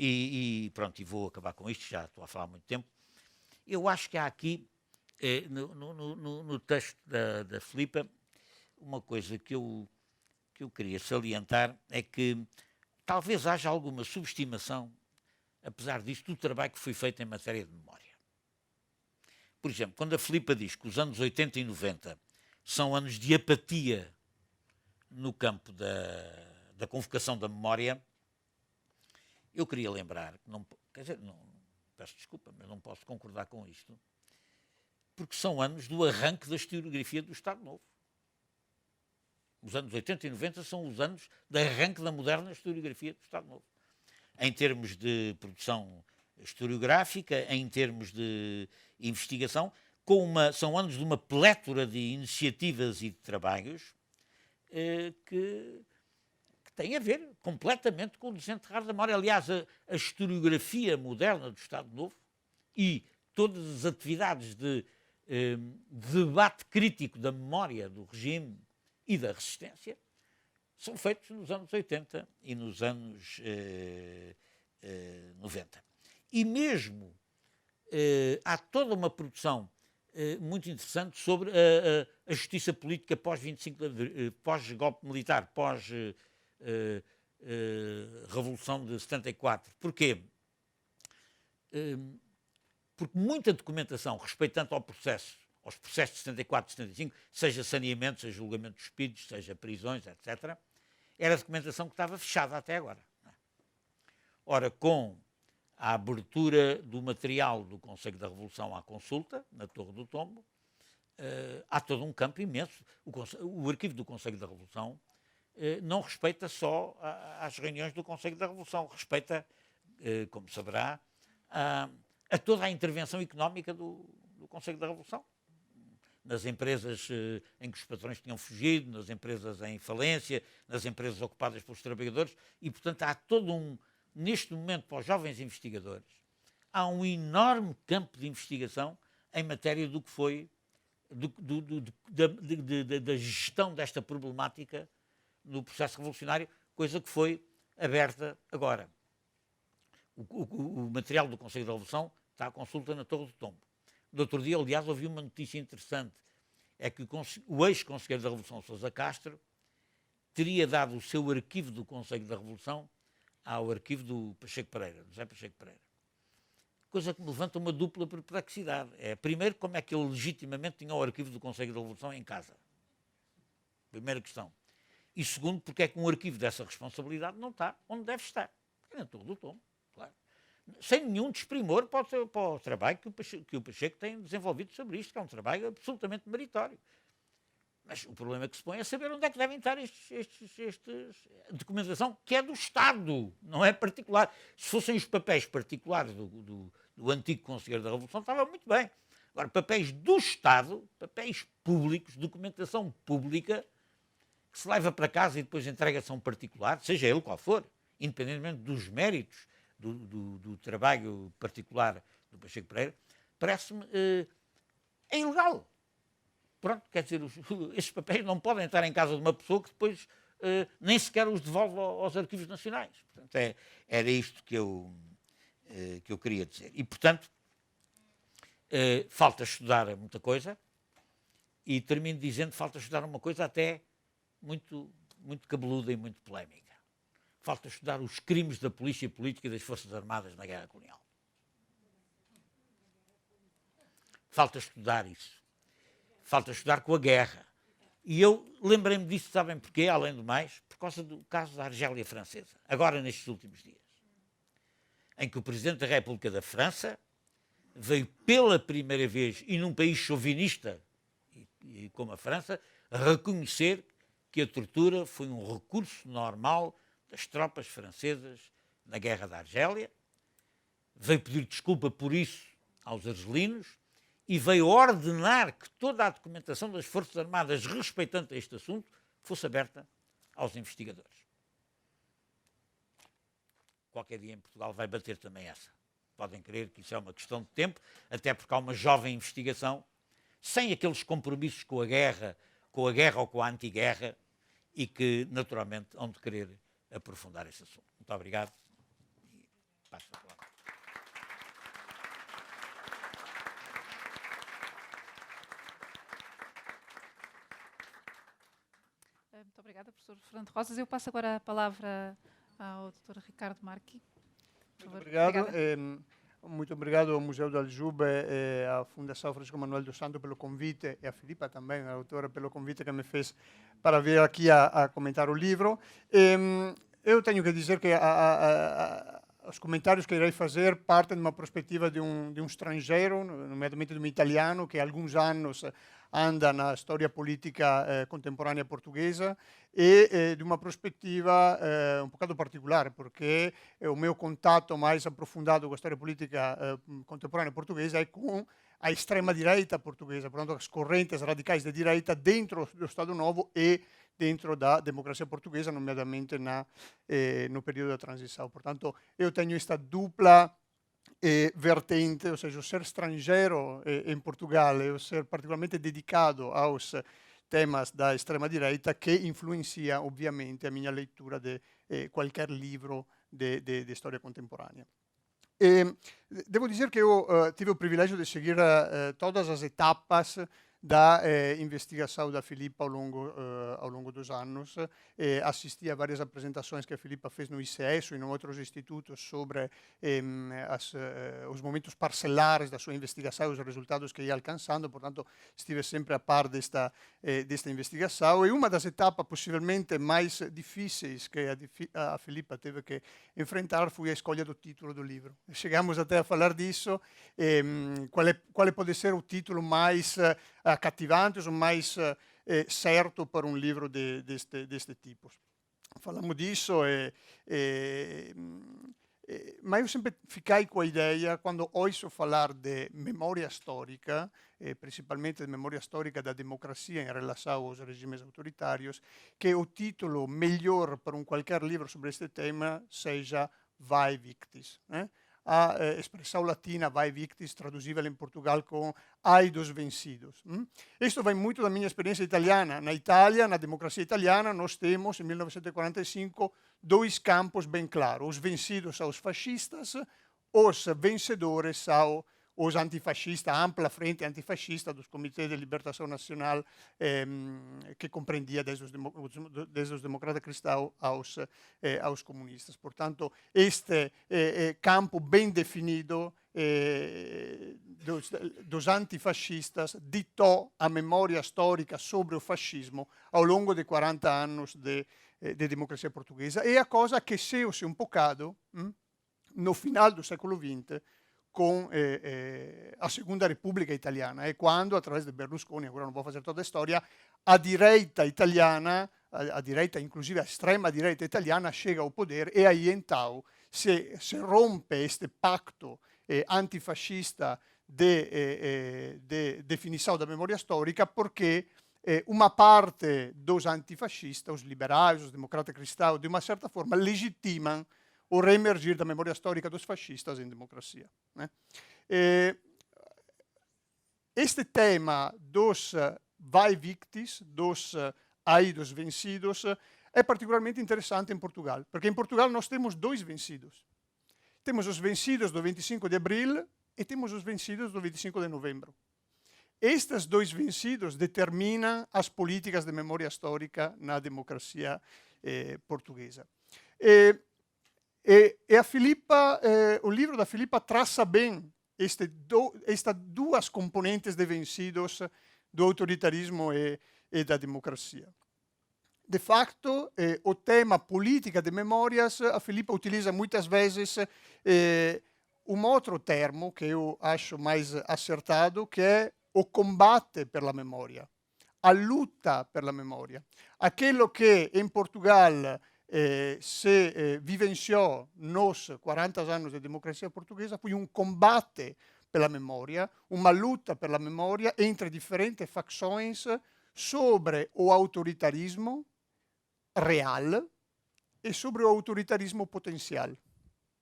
pronto, e vou acabar com isto, já estou a falar há muito tempo, eu acho que há aqui, no texto da Filipa, uma coisa que eu queria salientar é que talvez haja alguma subestimação, apesar disto, do trabalho que foi feito em matéria de memória. Por exemplo, quando a Filipa diz que os anos 80 e 90 são anos de apatia no campo da convocação da memória, eu queria lembrar, peço desculpa, mas não posso concordar com isto, porque são anos do arranque da historiografia do Estado Novo. Os anos 80 e 90 são os anos de arranque da moderna historiografia do Estado Novo. Em termos de produção historiográfica, em termos de investigação, são anos de uma plétora de iniciativas e de trabalhos que tem a ver completamente com o desenterrar da memória. Aliás, a historiografia moderna do Estado Novo e todas as atividades de debate crítico da memória do regime e da resistência são feitos nos anos 80 e nos anos 90. E mesmo há toda uma produção muito interessante sobre a justiça política pós-golpe militar, pós-revolução de 74. Porquê? Porque muita documentação respeitando aos processos de 74 e 75, seja saneamento, seja julgamento dos expedidos, seja prisões, etc., era documentação que estava fechada até agora. Ora, com a abertura do material do Conselho da Revolução à consulta, na Torre do Tombo, há todo um campo imenso. O arquivo do Conselho da Revolução não respeita só às reuniões do Conselho da Revolução, respeita, como saberá, a toda a intervenção económica do Conselho da Revolução. Nas empresas em que os patrões tinham fugido, nas empresas em falência, nas empresas ocupadas pelos trabalhadores, e, portanto, há todo neste momento, para os jovens investigadores, há um enorme campo de investigação em matéria do que foi da gestão desta problemática no processo revolucionário, coisa que foi aberta agora. O material do Conselho da Revolução está à consulta na Torre do Tombo. No outro dia, aliás, ouvi uma notícia interessante. É que o ex-conselheiro da Revolução, Sousa Castro, teria dado o seu arquivo do Conselho da Revolução ao arquivo do Pacheco Pereira, do José Pacheco Pereira. Coisa que me levanta uma dupla perplexidade. Primeiro, como é que ele legitimamente tinha o arquivo do Conselho da Revolução em casa? Primeira questão. E segundo, porque é que um arquivo dessa responsabilidade não está onde deve estar? Na Torre do Tombo, claro. Sem nenhum desprimor para o trabalho que o Pacheco tem desenvolvido sobre isto, que é um trabalho absolutamente meritório. Mas o problema que se põe é saber onde é que devem estar estes documentação, que é do Estado, não é particular. Se fossem os papéis particulares do antigo Conselheiro da Revolução, estava muito bem. Agora, papéis do Estado, papéis públicos, documentação pública, que se leva para casa e depois entrega-se a um particular, seja ele qual for, independentemente dos méritos do trabalho particular do Pacheco Pereira, parece-me é ilegal. Pronto, quer dizer, estes papéis não podem estar em casa de uma pessoa que depois nem sequer os devolve aos arquivos nacionais. Portanto, era isto que eu queria dizer. E, portanto, falta estudar muita coisa e termino dizendo que falta estudar uma coisa até muito, muito cabeluda e muito polémica. Falta estudar os crimes da polícia política e das Forças Armadas na Guerra Colonial. Falta estudar isso. Falta estudar com a guerra. E eu lembrei-me disso, sabem porquê, além do mais? Por causa do caso da Argélia Francesa, agora nestes últimos dias, em que o Presidente da República da França veio pela primeira vez, e num país chauvinista e como a França, reconhecer que a tortura foi um recurso normal das tropas francesas na Guerra da Argélia, veio pedir desculpa por isso aos argelinos e veio ordenar que toda a documentação das Forças Armadas respeitante a este assunto fosse aberta aos investigadores. Qualquer dia em Portugal vai bater também essa. Podem crer que isso é uma questão de tempo, até porque há uma jovem investigação, sem aqueles compromissos com a guerra ou com a antiguerra, e que, naturalmente, hão de querer aprofundar esse assunto. Muito obrigado. E passo a palavra. Muito obrigada, professor Fernando Rosas. Eu passo agora a palavra ao Dr. Ricardo Marchi. Muito obrigado. Muito obrigado ao Museu do Aljube e à Fundação Francisco Manuel dos Santos pelo convite, e a Filipa também, a autora, pelo convite que me fez para vir aqui a comentar o livro. Eu tenho que dizer que os comentários que irei fazer partem de uma perspectiva de um estrangeiro, nomeadamente de um italiano, que há alguns anos anda na história política contemporânea portuguesa e de uma perspectiva um bocado particolare, porque o meu contato mais aprofundado com a história política contemporânea portuguesa é com a extrema-direita portuguesa, portanto, as correntes radicais de direita dentro do Estado Novo e dentro da democracia portuguesa, nomeadamente no período da transição. Portanto, eu tenho esta dupla vertente, ou seja, o ser estrangeiro em Portugal e o ser particularmente dedicado aos temas da extrema-direita, que influencia ovviamente a minha leitura de qualquer livro de storia contemporanea. Devo dizer que eu tive o privilégio de seguir todas as etapas da investigação da Filipa ao longo dos anos. Assisti a várias apresentações que a Filipa fez no ICS ou em outros institutos sobre os momentos parcelares da sua investigação e os resultados que ia alcançando. Portanto, estive sempre a par desta investigação. E uma das etapas possivelmente mais difíceis que a Filipa teve que enfrentar foi a escolha do título do livro. Chegamos até a falar disso. Quale pode ser o título mais cativante ou mais certo para um livro deste tipo? Falamos disso, mas eu sempre fiquei com a ideia, quando ouço falar de memória histórica, principalmente de memória histórica da democracia em relação aos regimes autoritários, que o título melhor para qualquer livro sobre este tema seja Vae Victis. A expressão latina Vae Victis, traduzível em Portugal com Ai dos vencidos. Isto vem muito da minha experiência italiana. Na Itália, na democracia italiana, nós temos, em 1945, dois campos bem claros. Os vencidos aos fascistas, os vencedores aos antifascistas, a ampla frente antifascista dos comitês de libertação nacional, que compreendia desde os democratas cristãos aos comunistas. Portanto, este campo bem definido dos antifascistas ditou a memória histórica sobre o fascismo ao longo de 40 anos de democracia portuguesa. E a cosa che se un bocado no final do século XX com a Segunda Repubblica Italiana, e quando, através de Berlusconi, agora non vou fazer toda a storia, a direita italiana, a direita, inclusive a extrema direita italiana, chega ao poder, e aí então se rompe este pacto antifascista de definição da memória histórica, porque uma parte dos antifascistas, os liberais, os democratas cristãos, de uma certa forma, legitimam o reemergir da memória histórica dos fascistas em democracia. Este tema dos Vae Victis, dos Ai dos vencidos, é particularmente interessante em Portugal, porque em Portugal nós temos dois vencidos. Temos os vencidos do 25 de abril e temos os vencidos do 25 de novembro. Estes dois vencidos determinam as políticas de memória histórica na democracia portuguesa. E a Filipa, o livro da Filipa traça bem estas duas componentes de vencidos do autoritarismo e da democracia. De facto, o tema política de memórias, a Filipa utiliza muitas vezes outro termo que eu acho mais acertado, que é o combate pela memória, a luta pela memória. Aquilo que em Portugal se vivenciou nos 40 anos de democracia portuguesa foi combate pela memória, uma luta pela memória entre differenti facções sobre o autoritarismo real e sobre o autoritarismo potencial.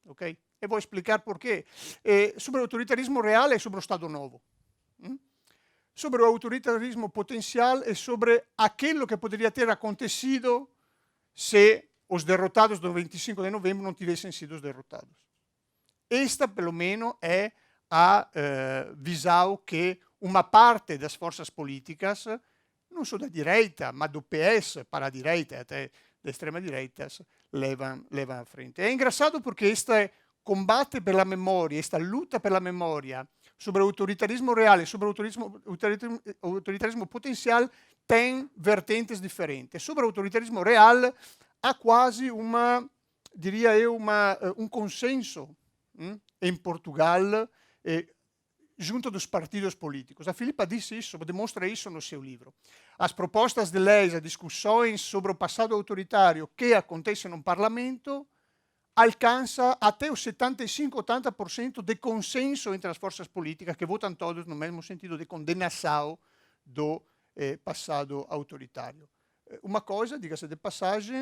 Okay? E vou explicar por quê. Sobre o autoritarismo real é sobre o Estado Novo. Sobre o autoritarismo potencial é sobre aquilo que poderia ter acontecido se os derrotados do 25 de novembro não tivessem sido derrotados. Esta, pelo menos, é a visão que uma parte das forças políticas, não só da direita, mas do PS para a direita, até da extrema-direita, levam à frente. É engraçado porque este combate pela memória, esta luta pela memória sobre o autoritarismo real e sobre o autoritarismo potencial tem vertentes diferentes. Sobre o autoritarismo real há quase diria eu, consenso em Portugal junto dos partidos políticos. A Filipa disse isso, demonstra isso no seu livro. As propostas de leis, as discussões sobre o passado autoritário que acontecem no parlamento alcança até os 75-80% de consenso entre as forças políticas que votam todos no mesmo sentido de condenação do passado autoritário. uma coisa, diga-se de passagem,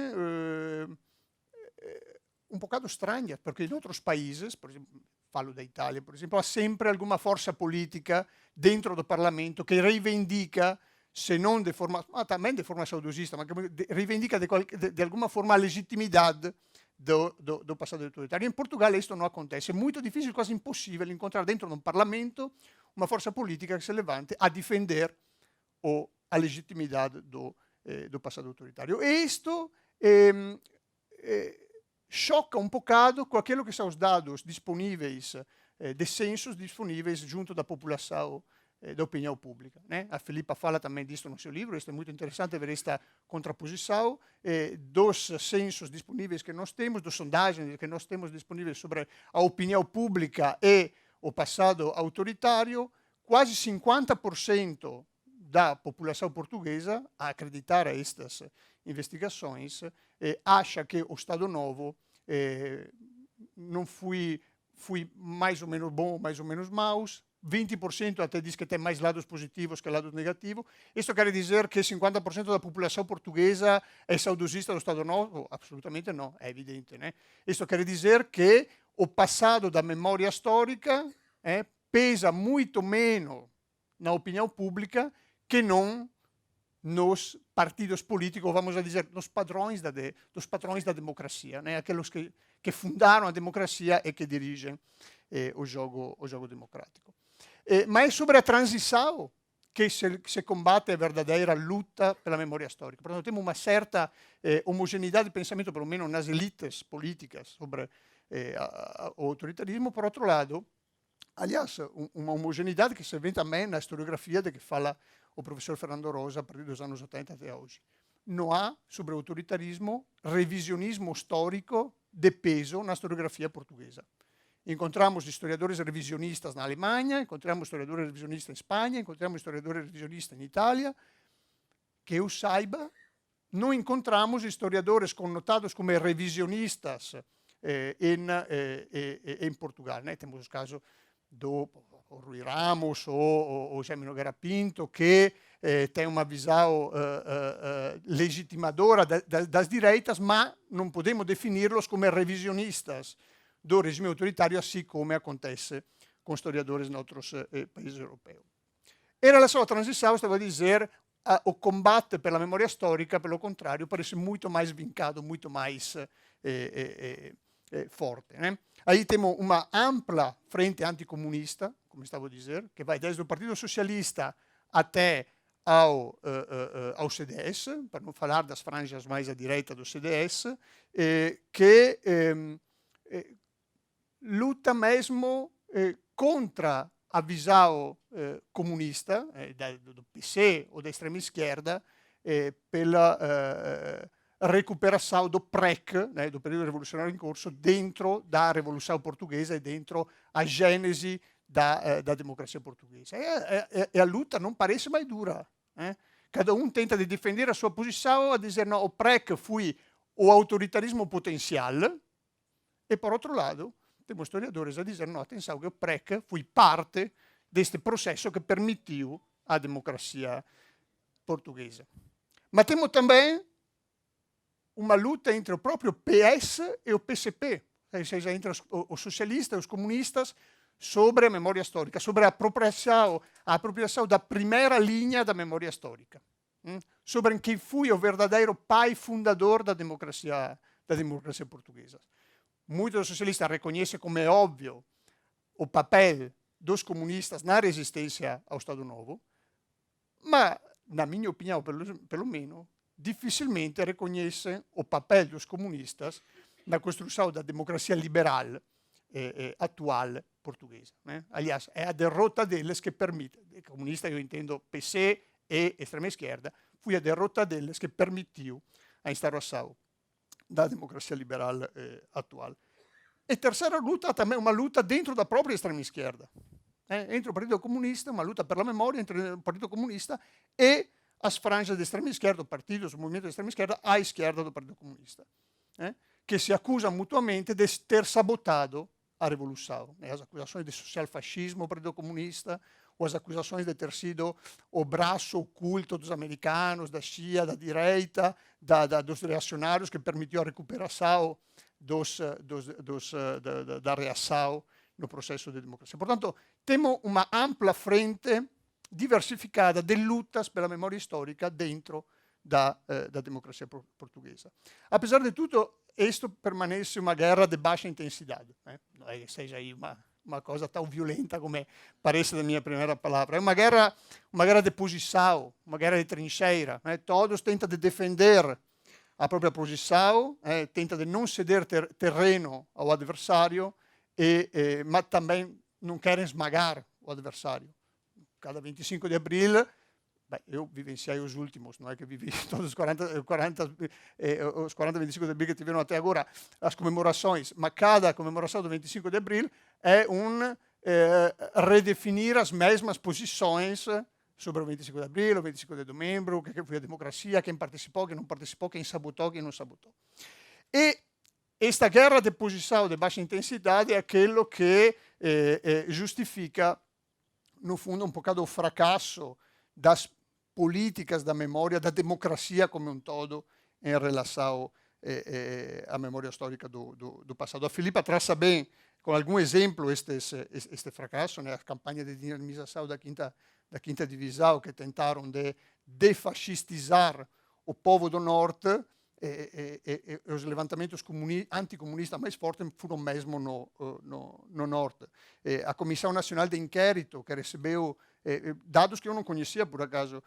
um bocado estranha, porque em outros países, por exemplo, falo da Itália, por exemplo, há sempre alguma força política dentro do Parlamento que reivindica, se não de forma, também de forma saudosista, mas que reivindica de alguma forma a legitimidade do passado autoritário. Em Portugal isto não acontece, é muito difícil, quase impossível encontrar dentro de um Parlamento uma força política que se levante a defender a legitimidade do passado autoritário. E isto choca um bocado com aquilo que são os dados disponíveis, de censos disponíveis junto da população, da opinião pública. Né? A Filipa fala também disso no seu livro, isto é muito interessante ver esta contraposição dos censos disponíveis que nós temos, das sondagens que nós temos disponíveis sobre a opinião pública e o passado autoritário. Quase 50% da população portuguesa, a acreditar a estas investigações, acha que o Estado Novo não foi mais ou menos bom, mais ou menos mau. 20% até diz que tem mais lados positivos que lados negativos. Isso quer dizer que 50% da população portuguesa é saudosista do Estado Novo? Absolutamente não, é evidente. Né? Isso quer dizer que o passado da memória histórica pesa muito menos na opinião pública que não nos partidos políticos, vamos a dizer, nos dos patrões da democracia, né? Aqueles que fundaram a democracia e que dirigem o jogo democrático. Mas é sobre a transição que se combate a verdadeira luta pela memória histórica. Portanto, temos uma certa homogeneidade de pensamento, pelo menos nas elites políticas, sobre o autoritarismo. Por outro lado, aliás, uma homogeneidade que se vê também na historiografia de que fala o professor Fernando Rosa a partir dos anos 80 até hoje. Não há, sobre o autoritarismo, revisionismo histórico de peso na historiografia portuguesa. Encontramos historiadores revisionistas na Alemanha, encontramos historiadores revisionistas em Espanha, encontramos historiadores revisionistas em Itália. Que eu saiba, não encontramos historiadores connotados como revisionistas em Portugal. Né? Temos os casos do Rui Ramos ou Jaime Nogueira Pinto, que tem uma visão legitimadora das direitas, mas não podemos defini-los como revisionistas do regime autoritário, assim como acontece com historiadores em outros países europeus. Em relação à transição, estava a dizer, o combate pela memória histórica, pelo contrário, parece muito mais vincado, muito mais forte. Né? Aí temos uma ampla frente anticomunista, como estava a dizer, que vai desde o Partido Socialista até ao CDS, para não falar das franjas mais à direita do CDS, que luta mesmo contra a visão comunista do PC ou da extrema esquerda pela recuperação do PREC, né, do período revolucionário em curso, dentro da Revolução Portuguesa e dentro a gênese da democracia portuguesa. E a luta não parece mais dura. Cada um tenta de defender a sua posição, a dizer, não, o PREC foi o autoritarismo potencial, e, por outro lado, temos historiadores a dizer, não, atenção, que o PREC foi parte deste processo que permitiu a democracia portuguesa. Mas temos também uma luta entre o próprio PS e o PCP, ou seja, entre os socialistas e os comunistas, sobre a memória histórica, sobre a apropriação da primeira linha da memória histórica, sobre quem foi o verdadeiro pai fundador da democracia portuguesa. Muitos socialistas reconhecem como é óbvio o papel dos comunistas na resistência ao Estado Novo, mas, na minha opinião, pelo menos, dificilmente reconhecem o papel dos comunistas na construção da democracia liberal atual portuguesa. Né? Aliás, é a derrota deles que permite, comunista eu entendo PC e extrema esquerda, foi a derrota deles que permitiu a instauração da democracia liberal atual. E terceira luta, também uma luta dentro da própria extrema esquerda. Entre o Partido Comunista, uma luta per la memoria entre o Partido Comunista e as franjas de extrema esquerda, o partido, o movimento de extrema esquerda, à esquerda do Partido Comunista, que se accusam mutuamente de ter sabotado a revolução. As acusações de social-fascismo, o Partido Comunista, ou as acusações de ter sido o braço oculto dos americanos, da CIA, da direita, dos reacionários, que permitiu a recuperação da reação no processo de democracia. Portanto, temos uma ampla frente diversificada de lutas pela memória histórica dentro da democracia portuguesa. Apesar de tudo, isto permanece uma guerra de baixa intensidade. Não é que seja aí uma coisa tão violenta como parece da minha primeira palavra. É uma guerra de posição, uma guerra de trincheira. Todos tentam de defender a própria posição, tentam de não ceder terreno ao adversário, mas também não querem esmagar o adversário. Cada 25 de abril, eu vivenciei os últimos, não é que vivi todos os 40 25 de abril que tiveram até agora, as comemorações, mas cada comemoração do 25 de abril é redefinir as mesmas posições sobre o 25 de abril, o 25 de novembro, o que foi a democracia, quem participou, quem não participou, quem sabotou, quem não sabotou. E esta guerra de posição de baixa intensidade é aquilo que justifica, no fundo, um bocado o fracasso das políticas da memória, da democracia como um todo, em relação à memória histórica do passado. A Filipa traça bem, com algum exemplo, este fracasso, né? A campanha de dinamização da quinta divisão, que tentaram de defascistizar o povo do norte, e os levantamentos anticomunistas mais fortes foram mesmo no norte. A Comissão Nacional de Inquérito, que recebeu dados que eu não conhecia, por acaso,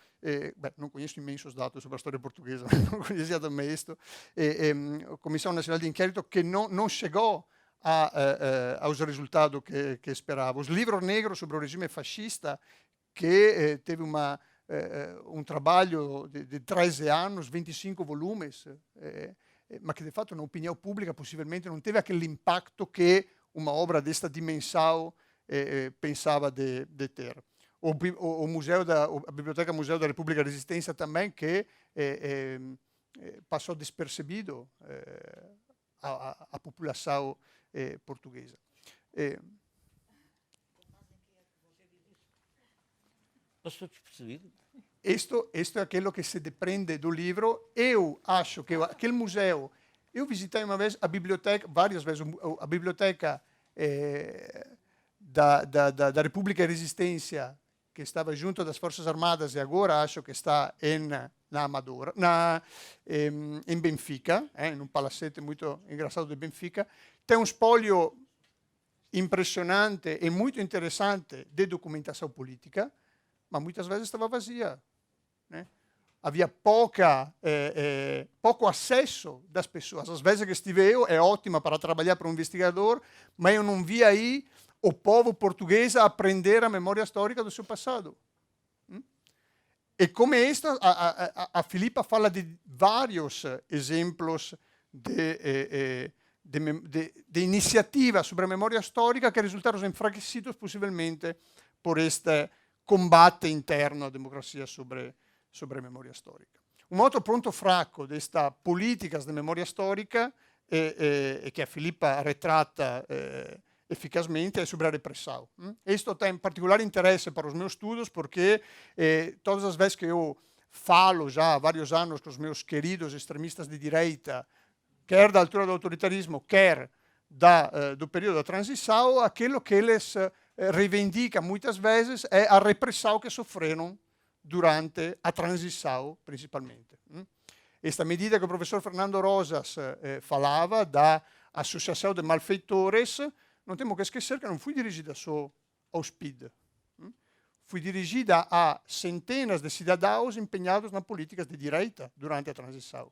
não conheço imensos dados sobre a história portuguesa, não conhecia também isto, a Comissão Nacional de Inquérito que não chegou aos resultados que esperava. Os livros negros sobre o regime fascista, que teve um trabalho de 13 anos, 25 volumes, mas que de fato na opinião pública possivelmente não teve aquele impacto que uma obra desta dimensão pensava de ter. A Biblioteca Museu da República da Resistência também, que passou despercebido a população portuguesa. Passou despercebido? Isto é aquilo que se depreende do livro. Eu acho que aquele museu... Eu visitei uma vez a biblioteca, várias vezes, a biblioteca da República da Resistência, que estava junto das Forças Armadas, e agora acho que está na Amadora, em Benfica, em um palacete muito engraçado de Benfica. Tem um espólio impressionante e muito interessante de documentação política, mas muitas vezes estava vazia. Havia pouco acesso das pessoas. Às vezes que estive eu, é ótima para trabalhar para um investigador, mas eu não vi aí o povo português a aprender a memória histórica do seu passado. E como esta, a Filipa fala de vários exemplos de iniciativas sobre a memória histórica que resultaram enfraquecidos possivelmente por este combate interno à democracia sobre a memória histórica. Um outro ponto fraco desta políticas de memória histórica, que a Filipa retrata eficazmente, é sobre a repressão. Isto tem particular interesse para os meus estudos, porque todas as vezes que eu falo já há vários anos com os meus queridos extremistas de direita, quer da altura do autoritarismo, quer do período da transição, aquilo que eles reivindicam muitas vezes é a repressão que sofreram durante a transição, principalmente. Esta medida que o professor Fernando Rosas falava, da associação de malfeitores, não temos que esquecer que não foi dirigida só aos PID. Foi dirigida a centenas de cidadãos empenhados nas políticas de direita durante a transição.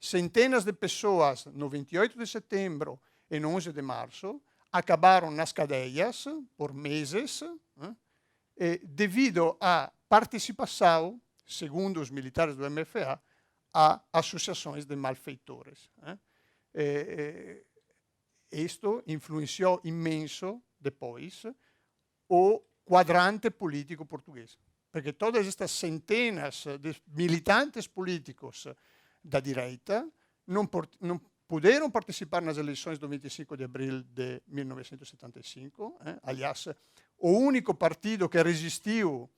Centenas de pessoas, no 28 de setembro e no 11 de março, acabaram nas cadeias por meses, devido à participação, segundo os militares do MFA, a associações de malfeitores. Isto influenciou imenso, depois, o quadrante político português. Porque todas estas centenas de militantes políticos da direita não puderam participar nas eleições do 25 de abril de 1975. Aliás, o único partido que resistiu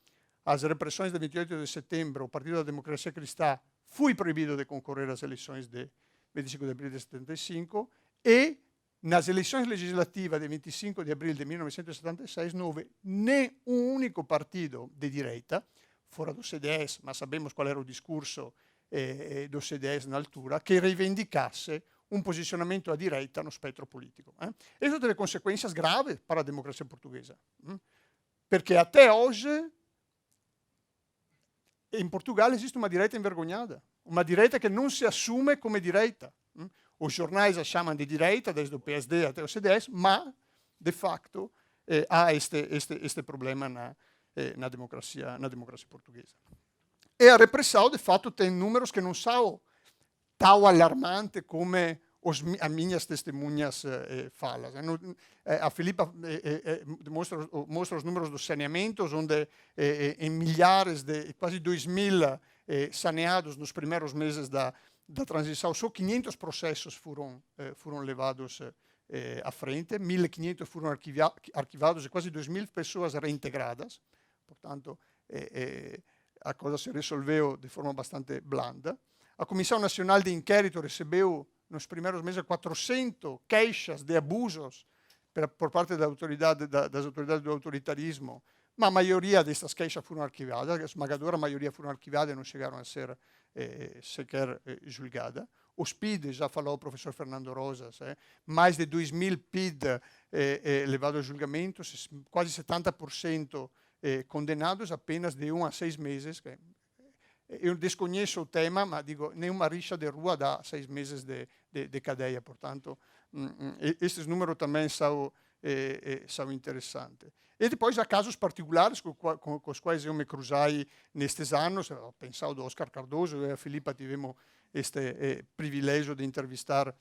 às repressões de 28 de setembro, o Partido da Democracia Cristã, foi proibido de concorrer às eleições de 25 de abril de 75 e nas eleições legislativas de 25 de abril de 1976 não houve nem um único partido de direita, fora do CDS, mas sabemos qual era o discurso do CDS na altura, que reivindicasse um posicionamento à direita no spettro politico. Isso teve consequências graves para a democracia portuguesa, perché até hoje in Portugal esiste uma direita envergonhada, uma direita que não se assume come direita. Os jornais a chamam de direita, desde o PSD até o CDS, mas, de facto, há este problema na democracia portuguesa. E a repressão, de fato, tem números que não são tão alarmantes como as minhas testemunhas falam. A Filipa mostra os números dos saneamentos, onde em milhares, quase 2.000 saneados nos primeiros meses da transição, só 500 processos foram levados à frente, 1.500 foram arquivados e quase 2.000 pessoas reintegradas. Portanto, a coisa se resolveu de forma bastante blanda. A Comissão Nacional de Inquérito recebeu, nos primeiros meses, 400 queixas de abusos por parte das autoridades do autoritarismo, mas a maioria dessas queixas foram arquivadas, a esmagadora maioria foram arquivadas e não chegaram a ser sequer julgadas. Os PID, já falou o professor Fernando Rosas, mais de 2.000 PID levados a julgamento, quase 70% condenados apenas de 1 a 6 meses. Eu desconheço o tema, mas digo, nenhuma rixa de rua dá 6 meses de cadeia. Portanto, esses números também são interessantes. E depois há casos particulares com os quais eu me cruzei nestes anos. Ho pensato do Oscar Cardoso, eu e a Filipa tivemos este privilégio de entrevistar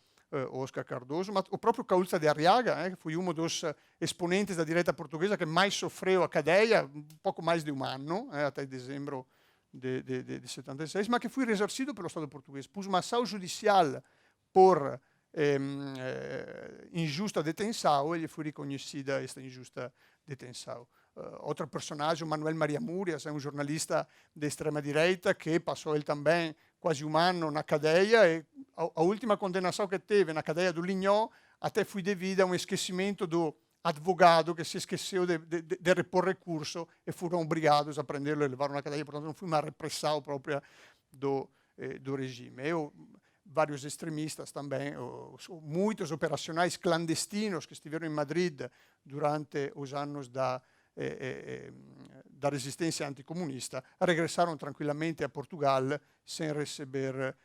o Oscar Cardoso, mas o próprio Caúlza de Arriaga, que foi um dos exponentes da direita portuguesa que mais sofreu a cadeia, um pouco mais de um ano, até dezembro de 76, mas que foi ressarcido pelo Estado português. Pus uma ação judicial por injusta detenção, e foi reconhecida esta injusta detenção. Outro personagem, Manuel Maria Múrias, é um jornalista de extrema-direita que passou ele também quase um ano na cadeia e a última condenação que teve na cadeia do Linhó até foi devida a um esquecimento do advogado que se esqueceu de repor recurso e foram obrigados a prendê-lo e levaram na cadeia. Portanto, não foi uma repressão própria do regime. Vários extremistas também, muitos operacionais clandestinos que estiveram em Madrid durante os anos da resistência anticomunista, regressaram tranquilamente a Portugal sem receber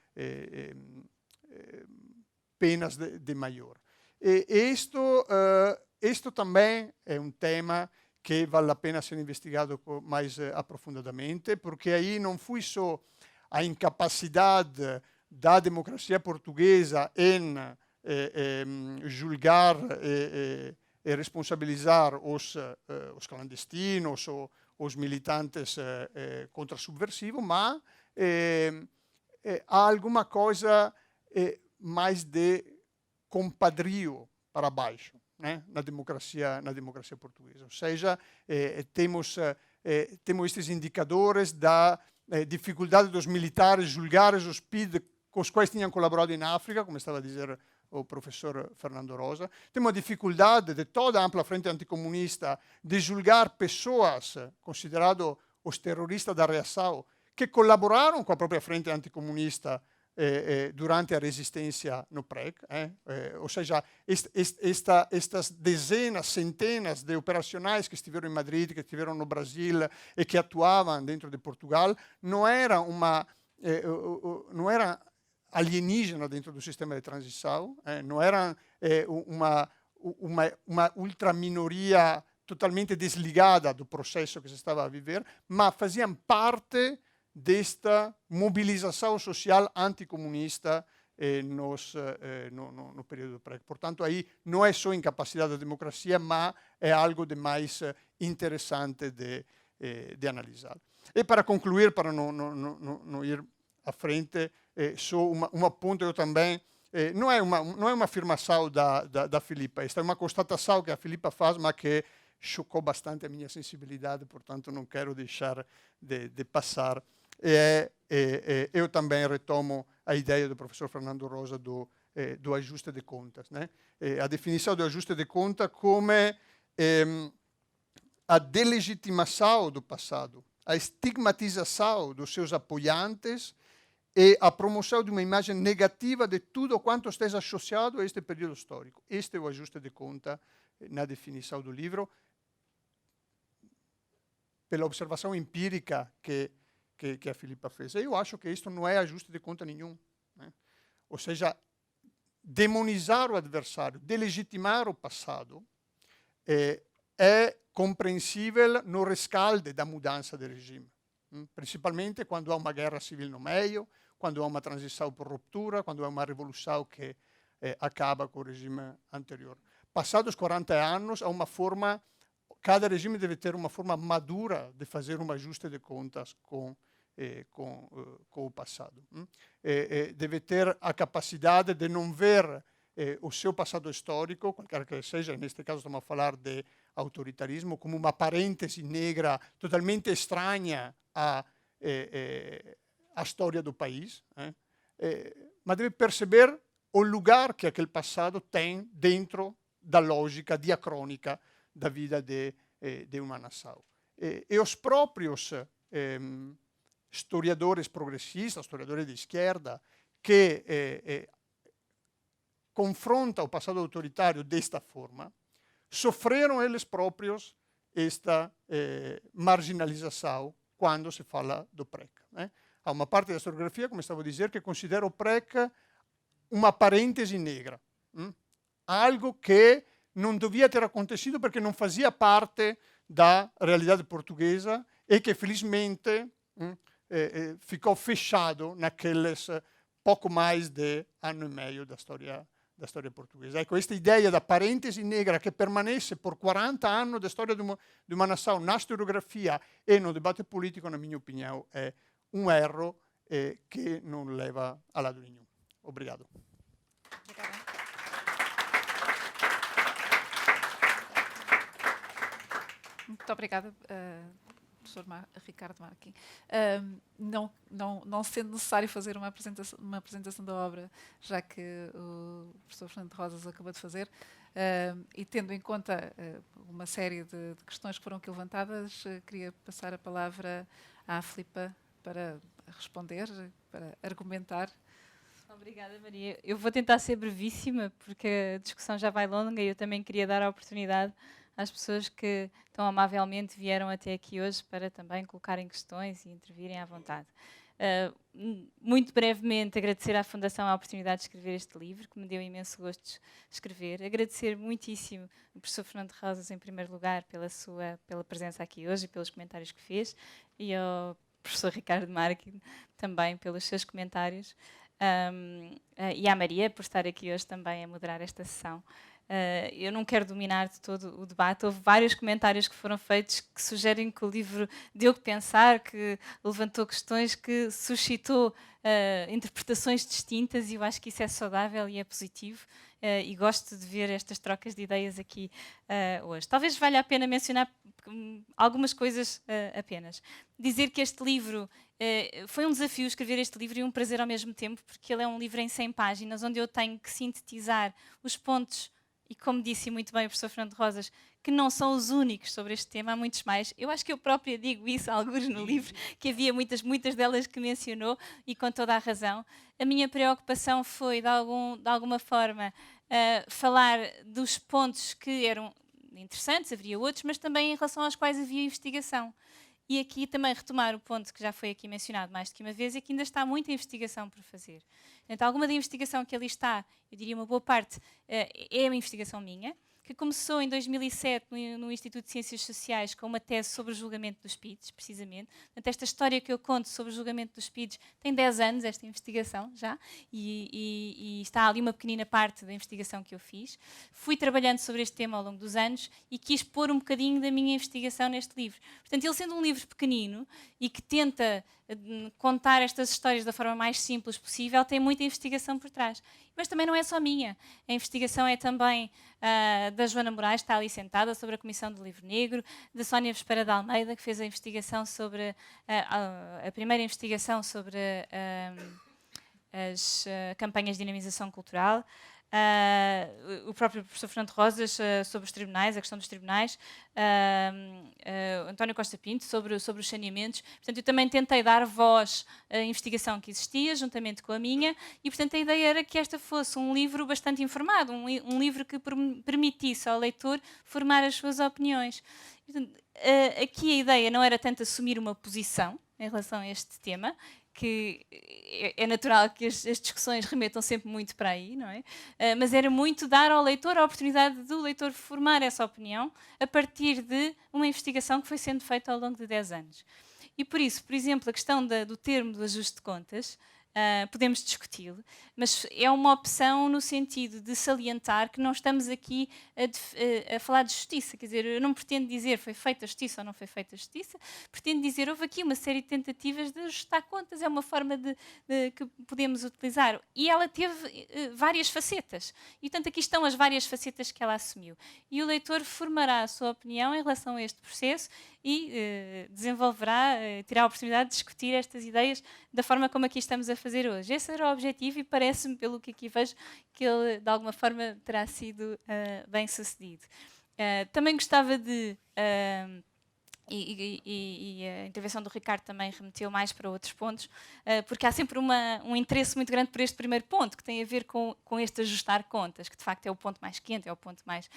penas de maior. Isto também é um tema que vale a pena ser investigado mais aprofundadamente, porque aí não foi só a incapacidade da democracia portuguesa em julgar e responsabilizar os clandestinos ou os militantes contra-subversivos, mas há alguma coisa mais de compadrio para baixo, né, na democracia portuguesa. Ou seja, temos estes indicadores da dificuldade dos militares julgar os PID com os quais tinham colaborado em África, como estava a dizer o professor Fernando Rosa. Temos a dificuldade de toda a ampla frente anticomunista de julgar pessoas consideradas os terroristas da reação que colaboraram com a própria frente anticomunista durante a resistência no PREC. Ou seja, estas dezenas, centenas de operacionais que estiveram em Madrid, que estiveram no Brasil e que atuavam dentro de Portugal, não era alienígena dentro do sistema de transição, não era uma ultraminoria totalmente desligada do processo que se estava a viver, mas faziam parte desta mobilização social anticomunista no período do PREC. Portanto, aí não é só incapacidade da democracia, mas é algo de mais interessante de analisar. E para concluir, para não ir à frente, só um ponto eu também, não é uma afirmação da Filipa, esta é uma constatação que a Filipa faz, mas que chocou bastante a minha sensibilidade, portanto não quero deixar de passar. Eu também retomo a ideia do professor Fernando Rosa do ajuste de contas, né? A definição do ajuste de conta como a delegitimação do passado, a estigmatização dos seus apoiantes e a promoção de uma imagem negativa de tudo quanto esteja associado a este período histórico. Este é o ajuste de conta na definição do livro, pela observação empírica que a Filipa fez. Eu acho que isto não é ajuste de conta nenhum, né? Ou seja, demonizar o adversário, delegitimar o passado, é compreensível no rescaldo da mudança de regime, principalmente quando há uma guerra civil no meio, quando há uma transição por ruptura, quando há uma revolução que acaba com o regime anterior. Passados 40 anos, há uma forma, cada regime deve ter uma forma madura de fazer um ajuste de contas com o passado. Deve ter a capacidade de não ver o seu passado histórico, qualquer que seja, neste caso estamos a falar de autoritarismo, como uma parêntese negra totalmente estranha à história do país, mas deve perceber o lugar que aquele passado tem dentro da lógica diacrônica da vida de uma nação. E os próprios historiadores progressistas, historiadores de esquerda, que confrontam o passado autoritário desta forma, sofreram eles próprios esta marginalização quando se fala do PREC, né? Há uma parte da historiografia, como estava a dizer, que considera o PREC uma parêntese negra, algo que não devia ter acontecido porque não fazia parte da realidade portuguesa e que, felizmente, ficou fechado naqueles pouco mais de ano e meio da história portuguesa. Ecco, questa ideia da parentesi negra che permanesse per 40 anni da storia di una nazione na storiografia e no dibattito politico, na minha opinião, è un erro che non leva a lado nenhum. Obrigado. Muito obrigada, professor Ricardo Marquim. Não sendo necessário fazer uma apresentação da obra, já que o professor Fernando Rosas acabou de fazer, e tendo em conta uma série de questões que foram aqui levantadas, queria passar a palavra à Filipa para responder, para argumentar. Obrigada, Maria. Eu vou tentar ser brevíssima, porque a discussão já vai longa e eu também queria dar a oportunidade às pessoas que tão amavelmente vieram até aqui hoje para também colocarem questões e intervirem à vontade. Muito brevemente, agradecer à Fundação a oportunidade de escrever este livro, que me deu imenso gosto de escrever. Agradecer muitíssimo ao professor Fernando Rosas, em primeiro lugar, pela presença aqui hoje e pelos comentários que fez, e ao professor Ricardo Marquim também pelos seus comentários, e à Maria por estar aqui hoje também a moderar esta sessão. Eu não quero dominar de todo o debate. Houve vários comentários que foram feitos que sugerem que o livro deu que pensar, que levantou questões, que suscitou interpretações distintas, e eu acho que isso é saudável e é positivo, e gosto de ver estas trocas de ideias aqui hoje. Talvez valha a pena mencionar algumas coisas apenas. Dizer que este livro foi um desafio escrever este livro e um prazer ao mesmo tempo, porque ele é um livro em 100 páginas, onde eu tenho que sintetizar os pontos. E como disse muito bem o professor Fernando Rosas, que não são os únicos sobre este tema, há muitos mais. Eu acho que eu própria digo isso a alguns no livro, que havia muitas delas que mencionou, e com toda a razão. A minha preocupação foi, de alguma forma, falar dos pontos que eram interessantes, haveria outros, mas também em relação aos quais havia investigação. E aqui também retomar o ponto que já foi aqui mencionado mais do que uma vez, é que ainda está muita investigação por fazer. Portanto, alguma da investigação que ali está, eu diria uma boa parte, é uma investigação minha, que começou em 2007 no Instituto de Ciências Sociais com uma tese sobre o julgamento dos PIDs, precisamente. Portanto, esta história que eu conto sobre o julgamento dos PIDs tem 10 anos, esta investigação já, e está ali uma pequenina parte da investigação que eu fiz. Fui trabalhando sobre este tema ao longo dos anos e quis pôr um bocadinho da minha investigação neste livro. Portanto, ele sendo um livro pequenino e que tenta contar estas histórias da forma mais simples possível, tem muita investigação por trás. Mas também não é só minha. A investigação é também da Joana Moraes, que está ali sentada, sobre a Comissão do Livro Negro, da Sónia Vespera de Almeida, que fez a investigação sobre a primeira investigação sobre as campanhas de dinamização cultural. O próprio professor Fernando Rosas sobre os tribunais, a questão dos tribunais, António Costa Pinto sobre os saneamentos. Portanto, eu também tentei dar voz à investigação que existia, juntamente com a minha, e portanto a ideia era que esta fosse um livro bastante informado, um livro que permitisse ao leitor formar as suas opiniões. Portanto, aqui a ideia não era tanto assumir uma posição em relação a este tema, que é natural que as discussões remetam sempre muito para aí, não é? Mas era muito dar ao leitor a oportunidade do leitor formar essa opinião a partir de uma investigação que foi sendo feita ao longo de 10 anos. E por isso, por exemplo, a questão do termo do ajuste de contas, podemos discuti-lo, mas é uma opção no sentido de salientar que não estamos aqui a falar de justiça. Quer dizer, eu não pretendo dizer foi feita a justiça ou não foi feita a justiça, pretendo dizer houve aqui uma série de tentativas de ajustar contas, é uma forma que podemos utilizar. E ela teve várias facetas, e portanto aqui estão as várias facetas que ela assumiu. E o leitor formará a sua opinião em relação a este processo e desenvolverá, terá a oportunidade de discutir estas ideias da forma como aqui estamos a fazer hoje. Esse era o objetivo e parece-me, pelo que aqui vejo, que ele de alguma forma terá sido bem sucedido. Também gostava de... E a intervenção do Ricardo também remeteu mais para outros pontos, porque há sempre um interesse muito grande por este primeiro ponto, que tem a ver com este ajustar contas, que de facto é o ponto mais quente, é o ponto mais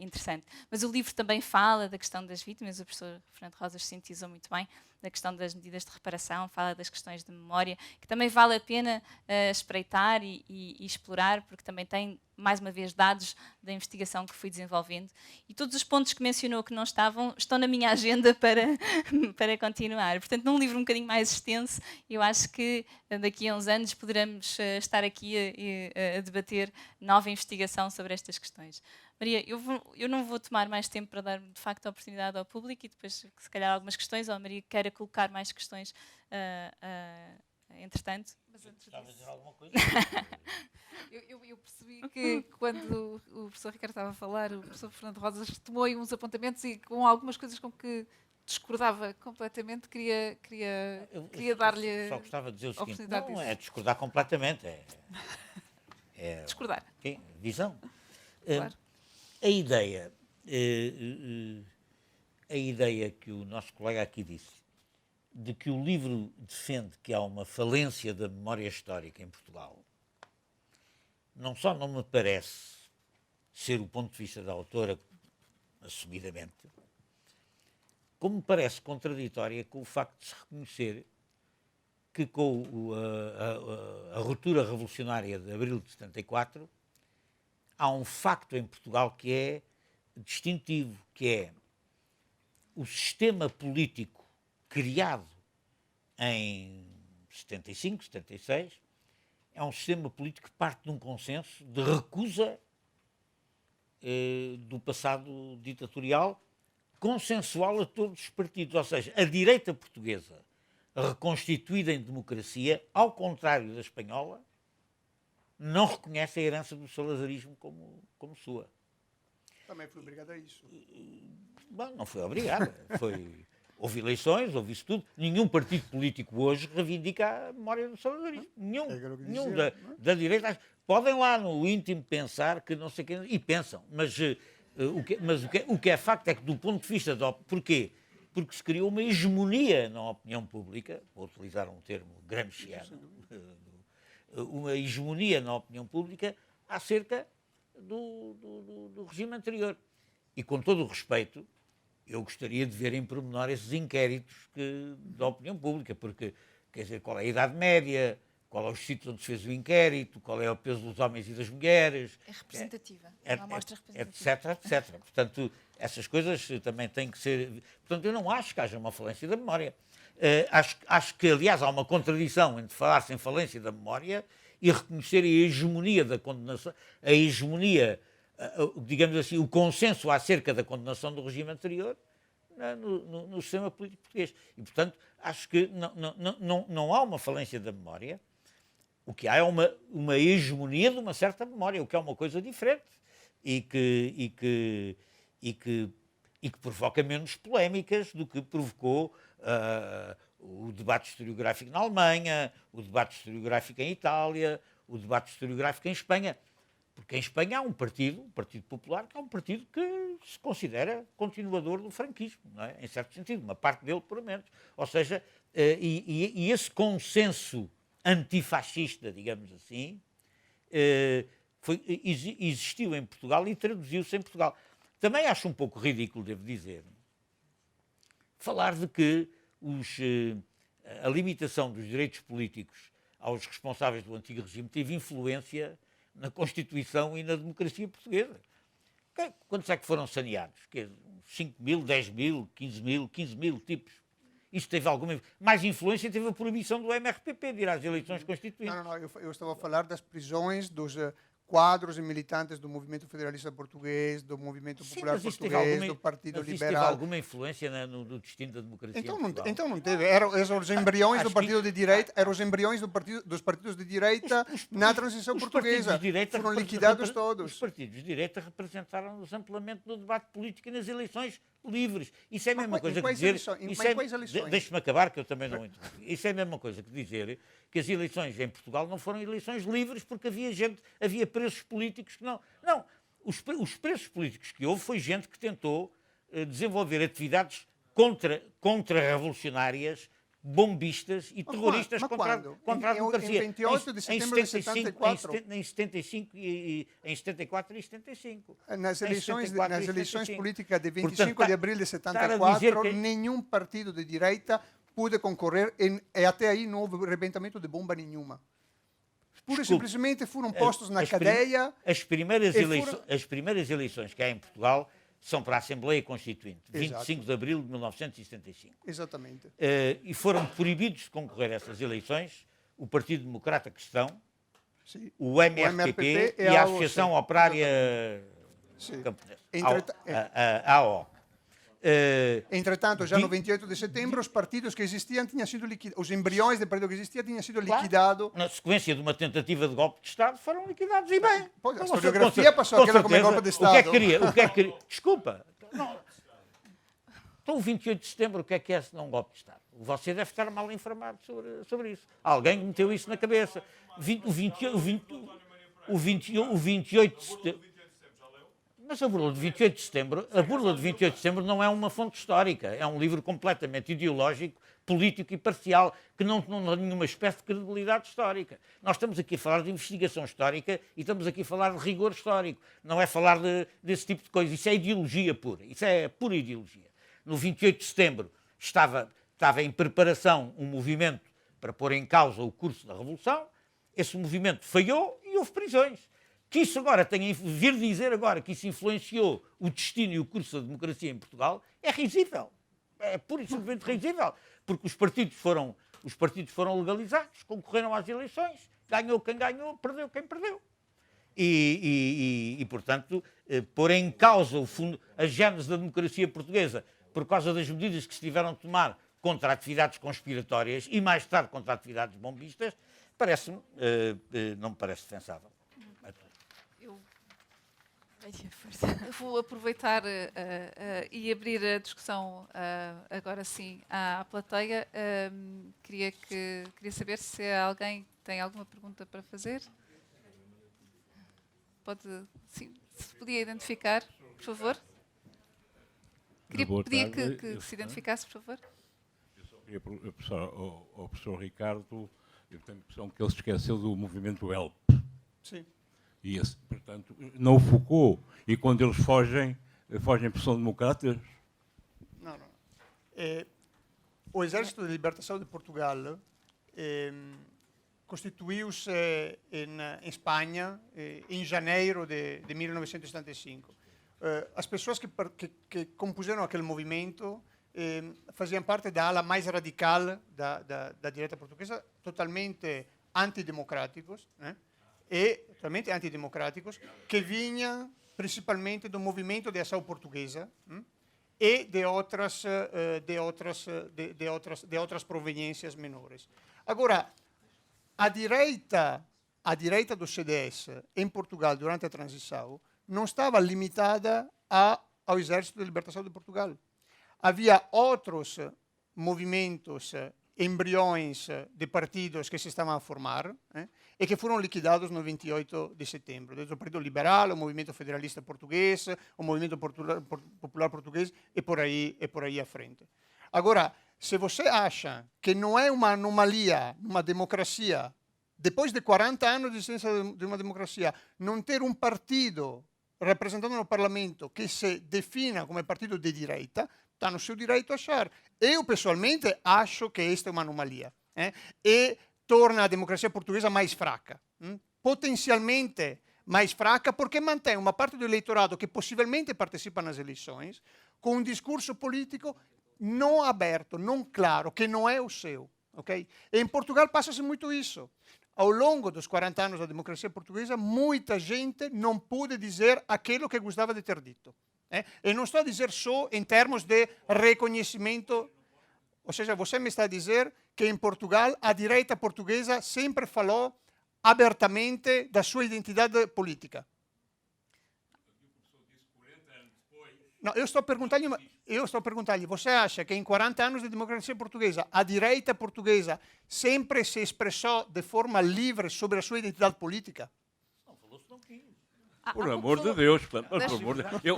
interessante. Mas o livro também fala da questão das vítimas, o professor Fernando Rosas sintetizou muito bem, da questão das medidas de reparação, fala das questões de memória, que também vale a pena espreitar e explorar, porque também tem, mais uma vez, dados da investigação que fui desenvolvendo. E todos os pontos que mencionou que não estavam, estão na minha agenda para continuar. Portanto, num livro um bocadinho mais extenso, eu acho que daqui a uns anos poderemos estar aqui a debater nova investigação sobre estas questões. Maria, eu não vou tomar mais tempo para dar, de facto, a oportunidade ao público e depois, se calhar, algumas questões, ou a Maria queira colocar mais questões, entretanto. Mas antes Estava a disso, dizer alguma coisa? eu percebi que quando o professor Ricardo estava a falar, o professor Fernando Rosas tomou aí uns apontamentos e com algumas coisas com que discordava completamente, queria dar-lhe Só gostava de dizer o seguinte, oportunidade não disso. é discordar completamente, é Discordar, visão. claro. A ideia que o nosso colega aqui disse, de que o livro defende que há uma falência da memória histórica em Portugal, não só não me parece ser o ponto de vista da autora, assumidamente, como me parece contraditória com o facto de se reconhecer que com a ruptura revolucionária de abril de 74, há um facto em Portugal que é distintivo, que é o sistema político criado em 75, 76, é um sistema político que parte de um consenso de recusa do passado ditatorial, consensual a todos os partidos. Ou seja, a direita portuguesa, reconstituída em democracia, ao contrário da espanhola, não reconhece a herança do salazarismo como sua. Também fui obrigado a isso. Bom, não foi obrigada. Houve eleições, houve isso tudo. Nenhum partido político hoje reivindica a memória do salazarismo. Nenhum da direita. Podem lá no íntimo pensar que não sei quem... E pensam. Mas o que é facto é que, do ponto de vista da... Porquê? Porque se criou uma hegemonia na opinião pública, vou utilizar um termo gramsciano, uma hegemonia na opinião pública acerca do regime anterior. E com todo o respeito, eu gostaria de ver em pormenor esses inquéritos da opinião pública, porque, quer dizer, qual é a idade média, qual é o sítio onde se fez o inquérito, qual é o peso dos homens e das mulheres. É representativa, é uma amostra representativa. Etc, etc. Portanto, essas coisas também têm que ser... Portanto, eu não acho que haja uma falência da memória. Acho que, aliás, há uma contradição entre falar-se em falência da memória e reconhecer a hegemonia da condenação, a hegemonia, digamos assim, o consenso acerca da condenação do regime anterior, no sistema político português. E, portanto, acho que não há uma falência da memória. O que há é uma hegemonia de uma certa memória, o que é uma coisa diferente e que provoca menos polémicas do que provocou o debate historiográfico na Alemanha, o debate historiográfico em Itália, o debate historiográfico em Espanha. Porque em Espanha há um partido, o Partido Popular, que é um partido que se considera continuador do franquismo, não é? Em certo sentido, uma parte dele, pelo menos. Ou seja, e esse consenso antifascista, digamos assim, existiu em Portugal e traduziu-se em Portugal. Também acho um pouco ridículo, devo dizer, falar de que a limitação dos direitos políticos aos responsáveis do antigo regime teve influência na Constituição e na democracia portuguesa. Quantos é que foram saneados? 5 mil, 10 mil, 15 mil tipos. Isso teve alguma... Mais influência teve a proibição do MRPP de ir às eleições constituintes. Não, eu estava a falar das prisões dos quadros e militantes do movimento federalista português, do movimento popular português, do Partido Liberal. Liberal. Teve alguma influência no destino da democracia? Então não teve. Eram os embriões do partido de direita, eram os embriões dos partidos de direita na transição portuguesa. Foram liquidados todos. Os partidos de direita representaram-nos amplamente no debate político e nas eleições livres. Isso é a mesma coisa que dizer... Deixe-me acabar, que eu também não entendo. Isso é a mesma coisa que dizer que as eleições em Portugal não foram eleições livres porque havia presos políticos que não... Não, os presos políticos que houve foi gente que tentou desenvolver atividades contra-revolucionárias, bombistas e terroristas contra a democracia. Em 28 de setembro de 74. Em 75 em 74 e 75. Nas eleições políticas de 25 de abril de 74, nenhum partido de direita pôde concorrer e até aí não houve arrebentamento de bomba nenhuma. Pura e simplesmente foram postos na cadeia. As primeiras eleições que há em Portugal são para a Assembleia Constituinte, 25 de abril de 1975. Exatamente. E foram proibidos de concorrer a essas eleições o Partido Democrata Cristão, o MRPP e a Associação Operária Camponesa, a AOC. Entretanto, já no 28 de setembro, os partidos que existiam tinham sido liquidados, os embriões de partido que existia tinham sido liquidados. Na sequência de uma tentativa de golpe de Estado, foram liquidados e bem. Pois, a historiografia passou aquilo como golpe de Estado. O que é que queria? Desculpa. Não. Então, o 28 de setembro, o que é se não um golpe de Estado? Você deve estar mal informado sobre isso. Alguém meteu isso na cabeça. O 28 de setembro... Mas a burla de 28 de setembro não é uma fonte histórica, é um livro completamente ideológico, político e parcial, que não tem nenhuma espécie de credibilidade histórica. Nós estamos aqui a falar de investigação histórica e estamos aqui a falar de rigor histórico, não é falar desse tipo de coisa. Isso é ideologia pura, isso é pura ideologia. No 28 de setembro estava em preparação um movimento para pôr em causa o curso da Revolução, esse movimento falhou e houve prisões. Que isso agora vir dizer agora que isso influenciou o destino e o curso da democracia em Portugal é risível. É pura e simplesmente risível. Porque os partidos foram legalizados, concorreram às eleições, ganhou quem ganhou, perdeu quem perdeu. E portanto, pôr em causa a gênese da democracia portuguesa por causa das medidas que se tiveram de tomar contra atividades conspiratórias e mais tarde contra atividades bombistas, não me parece defensável. Eu vou aproveitar e abrir a discussão agora sim à plateia. Queria saber se alguém tem alguma pergunta para fazer. Sim, se podia identificar, por favor. Pedia que se identificasse, por favor. Eu só queria ao professor Ricardo, eu tenho a impressão que ele se esqueceu do movimento HELP. Sim. E esse, portanto, não o focou. E quando eles fogem porque são democratas? Não. O Exército de Libertação de Portugal constituiu-se em Espanha em janeiro de 1975. As pessoas que compuseram aquele movimento faziam parte da ala mais radical da direita portuguesa, totalmente antidemocráticos, né? Totalmente antidemocráticos, que vinham principalmente do movimento de ação portuguesa, e de outras proveniências menores. Agora, a direita do CDS em Portugal durante a transição não estava limitada ao Exército de Libertação de Portugal. Havia outros movimentos, embriões de partidos que se estavam a formar e que foram liquidados no 28 de setembro. Desde o Partido Liberal, o Movimento Federalista Português, o Movimento Popular Português e por aí à frente. Agora, se você acha que não é uma anomalia numa democracia, depois de 40 anos de existência de uma democracia, não ter um partido representando no Parlamento que se defina come partido de direita, está no seu direito a achar. Eu, pessoalmente, acho que esta é uma anomalia. E torna a democracia portuguesa mais fraca. Potencialmente mais fraca, porque mantém uma parte do eleitorado que possivelmente participa nas eleições com um discurso político não aberto, não claro, que não é o seu. Okay? E em Portugal passa-se muito isso. Ao longo dos 40 anos da democracia portuguesa, muita gente não pôde dizer aquilo que gostava de ter dito. E não estou a dizer só em termos de reconhecimento, ou seja, você me está a dizer que em Portugal a direita portuguesa sempre falou abertamente da sua identidade política. Não, eu estou perguntando-lhe, você acha que em 40 anos de democracia portuguesa, a direita portuguesa sempre se expressou de forma livre sobre a sua identidade política? Não, falou-se não quis. Por amor de Deus, eu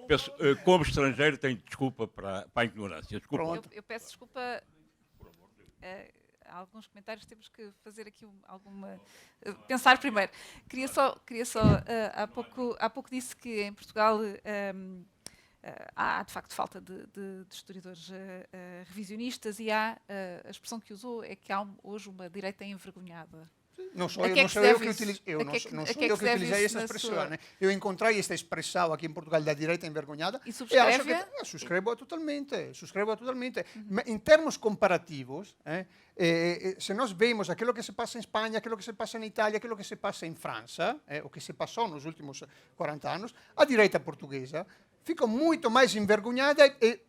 peço, como estrangeiro tenho desculpa para a ignorância. Desculpa. Eu peço desculpa. Há alguns comentários temos que fazer aqui alguma... pensar primeiro. Queria só há pouco disse que em Portugal há de facto falta de historiadores revisionistas e há a expressão que usou é que há hoje uma direita envergonhada. Não sou eu que utilizei essa expressão. Eu encontrei esta expressão aqui em Portugal da direita envergonhada e subscreve? Subscrevo totalmente. Em termos comparativos, se nós vemos aquilo que se passa em Espanha, aquilo que se passa em Itália, aquilo que se passa em França, o que se passou nos últimos 40 anos, a direita portuguesa fica muito mais envergonhada e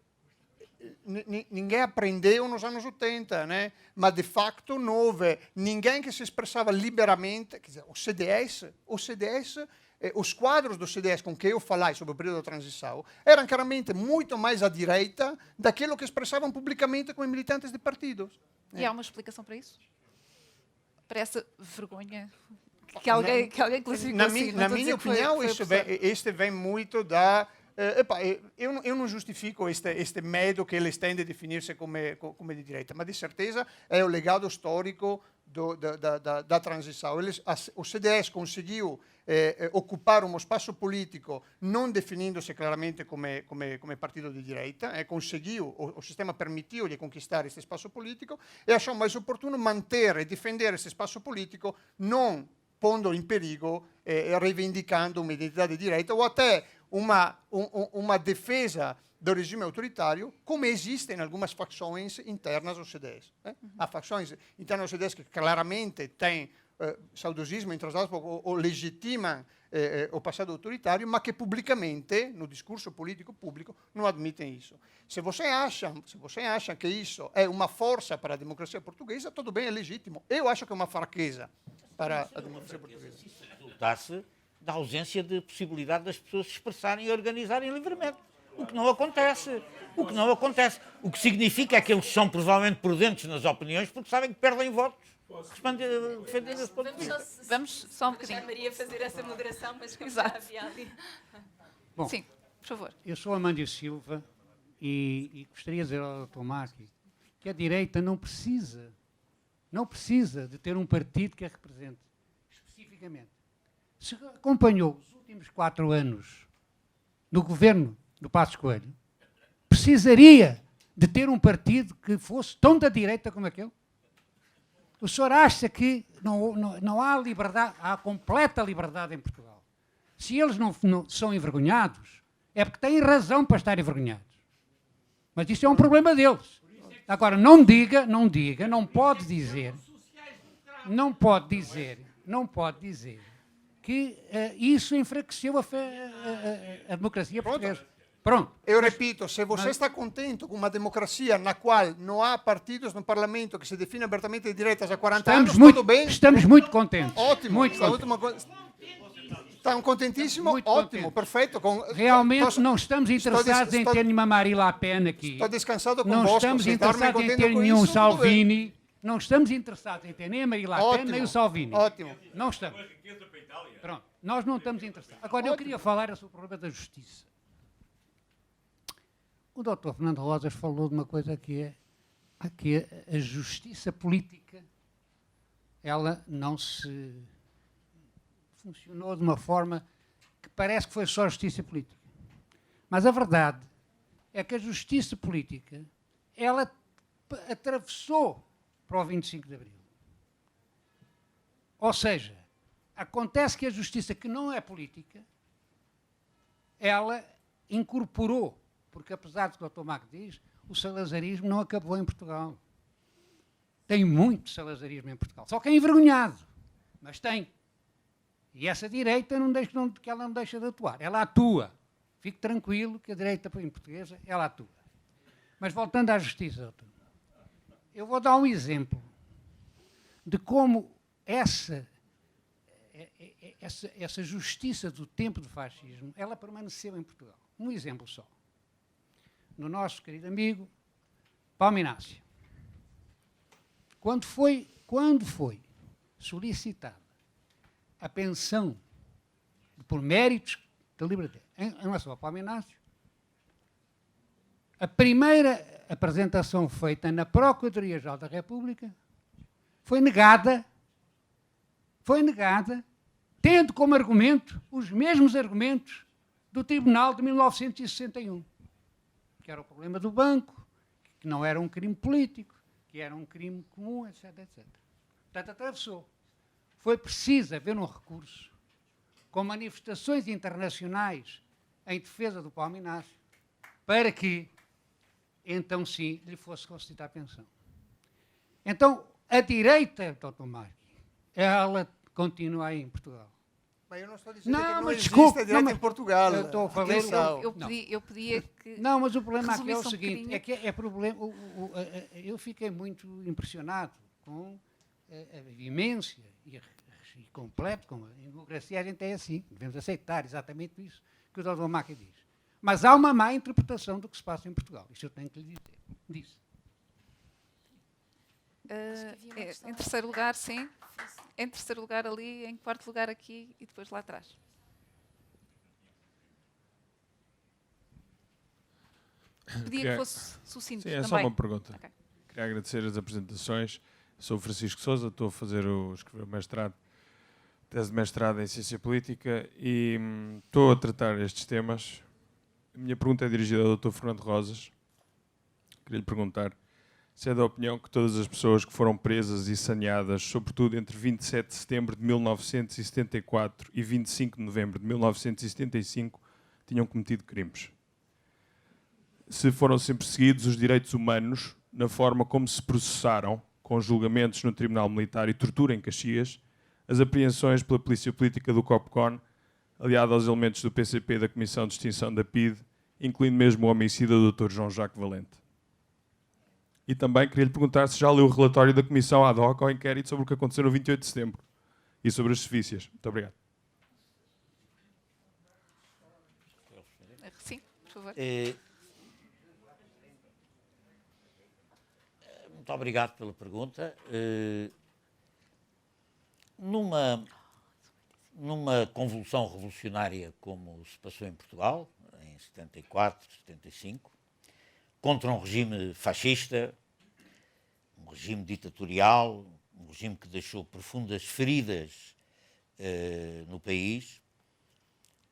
ninguém aprendeu nos anos 80, mas de facto não houve ninguém que se expressava liberamente. Quer dizer, o CDS, os quadros do CDS com que eu falei sobre o período da transição eram claramente muito mais à direita daquilo que expressavam publicamente como militantes de partidos. E há uma explicação para isso? Para essa vergonha que alguém classificou assim? Na minha opinião, este vem muito da... eu não justifico este medo que eles têm de definir-se como de direita, mas de certeza é o legado histórico da transição. O CDS conseguiu ocupar um espaço político não definindo-se claramente como partido de direita, conseguiu, o sistema permitiu-lhe conquistar este espaço político e achou mais oportuno manter e defender este espaço político não pondo in perigo e reivindicando uma identidade di direita ou até uma defesa do regime autoritário, como existe em algumas facções internas do CDS. Há facções internas do CDS que claramente têm saudosismo, entre aspas, ou legitimam o passado autoritário, mas que publicamente, no discurso político público, não admitem isso. Se você acha que isso é uma força para a democracia portuguesa, tudo bem, é legítimo. Eu acho que é uma fraqueza para a democracia portuguesa. Se isso resultasse da ausência de possibilidade das pessoas se expressarem e organizarem livremente. O que não acontece. O que significa é que eles são provavelmente prudentes nas opiniões porque sabem que perdem votos. Defender esse ponto de vista. Vamos só um bocadinho. Já Maria fazer essa moderação, mas como Exato. já havia ali. Bom, Sim, por favor. eu sou Amândio Silva e gostaria de dizer ao Dr. Maqui que a direita não precisa de ter um partido que a represente especificamente. Se acompanhou os últimos 4 anos do governo do Passos Coelho, precisaria de ter um partido que fosse tão da direita como aquele? O senhor acha que não há liberdade, há completa liberdade em Portugal? Se eles não são envergonhados, é porque têm razão para estar envergonhados. Mas isso é um problema deles. Agora, não pode dizer que isso enfraqueceu a democracia portuguesa. Pronto. Eu repito, se você está contente com uma democracia na qual não há partidos no Parlamento que se definem abertamente de direitas há 40 anos, tudo bem? Estamos muito contentes. Ótimo. Muito Está contentes. Estão contentíssimos? Muito Ótimo, contentes. perfeito. Realmente não estamos interessados em ter nenhuma Marine Le Pen aqui. Estou descansado Não convosco. estamos Se estarem interessados em contentes ter com nenhum isso, tudo bem. Salvini. Não estamos interessados em ter nem a Marine Le Pen, Ótimo. nem o Salvini. Ótimo. Não estamos. Pronto. Nós não estamos interessados. Agora, eu queria falar sobre o problema da justiça. O Dr. Fernando Rosas falou de uma coisa que é a justiça política, ela não se funcionou de uma forma que parece que foi só justiça política. Mas a verdade é que a justiça política, ela atravessou para o 25 de Abril. Ou seja, acontece que a justiça que não é política, ela incorporou, porque apesar do que o Dr. Marco diz, o salazarismo não acabou em Portugal. Tem muito salazarismo em Portugal. Só que é envergonhado, mas tem. E essa direita que ela não deixa de atuar. Ela atua. Fique tranquilo que a direita em portuguesa, ela atua. Mas voltando à justiça, doutor, eu vou dar um exemplo de como essa justiça do tempo do fascismo, ela permaneceu em Portugal. Um exemplo só. No nosso querido amigo Paulo Inácio. Quando foi solicitada a pensão por méritos da liberdade em relação ao Paulo Inácio, a primeira apresentação feita na Procuradoria-Geral da República foi negada, tendo como argumento os mesmos argumentos do Tribunal de 1961, que era o problema do banco, que não era um crime político, que era um crime comum, etc, etc. Portanto, atravessou. Foi preciso haver um recurso com manifestações internacionais em defesa do Paulo Inácio para que, então sim, lhe fosse concedida a pensão. Então, a direita, Dr. Marques, ela continua aí em Portugal. Mas eu não estou dizendo que não mas existe desculpe, a direita mas em Portugal. eu estou a falar- Atenção. Eu pedia que. Não, mas o problema aqui é o resumisse um seguinte, bocadinho. é que é problema, eu fiquei muito impressionado com a vivência e completo, com a democracia a gente é assim, devemos aceitar exatamente isso que o Dr. Maca diz. Mas há uma má interpretação do que se passa em Portugal, isso eu tenho que lhe dizer. Em terceiro lugar, sim. Em terceiro lugar ali, em quarto lugar aqui e depois lá atrás. Pedia que fosse sucinto Sim, é também. só uma pergunta. Ok. Queria agradecer as apresentações. Sou Francisco Sousa, estou a fazer escrever o mestrado, tese de mestrado em Ciência Política e estou a tratar estes temas. A minha pergunta é dirigida ao Dr. Fernando Rosas. Queria lhe perguntar se é da opinião que todas as pessoas que foram presas e saneadas, sobretudo entre 27 de setembro de 1974 e 25 de novembro de 1975, tinham cometido crimes. Se foram sempre seguidos os direitos humanos na forma como se processaram, com julgamentos no Tribunal Militar e tortura em Caxias, as apreensões pela Polícia Política do COPCON, aliado aos elementos do PCP e da Comissão de Extinção da PIDE, incluindo mesmo o homicida do Dr. João Jacques Valente. E também queria lhe perguntar se já leu o relatório da Comissão ad hoc ao inquérito sobre o que aconteceu no 28 de setembro e sobre as sefícias. Muito obrigado. Sim, por favor. Muito obrigado pela pergunta. Numa convulsão revolucionária como se passou em Portugal, em 74, 75, contra um regime fascista, um regime ditatorial, um regime que deixou profundas feridas no país,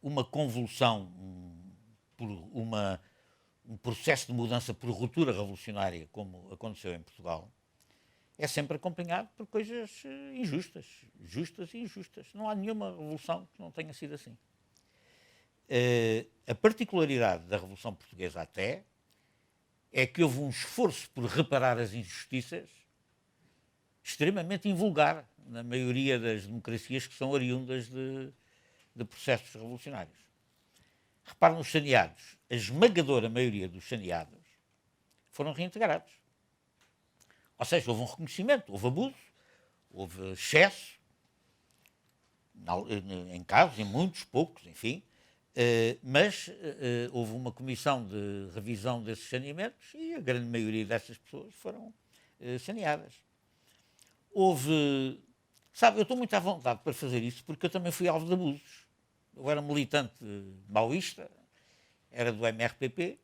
uma convulsão, um processo de mudança por ruptura revolucionária, como aconteceu em Portugal, é sempre acompanhado por coisas injustas, justas e injustas. Não há nenhuma revolução que não tenha sido assim. A particularidade da Revolução Portuguesa até é que houve um esforço por reparar as injustiças extremamente invulgar na maioria das democracias que são oriundas de processos revolucionários. Repare nos saneados. a esmagadora maioria dos saneados foram reintegrados. Ou seja, houve um reconhecimento, houve abuso, houve excesso, em casos, em muitos, poucos, enfim, mas houve uma comissão de revisão desses saneamentos e a grande maioria dessas pessoas foram saneadas. Houve... Sabe, eu estou muito à vontade para fazer isso porque eu também fui alvo de abusos. Eu era militante maoísta, era do MRPP,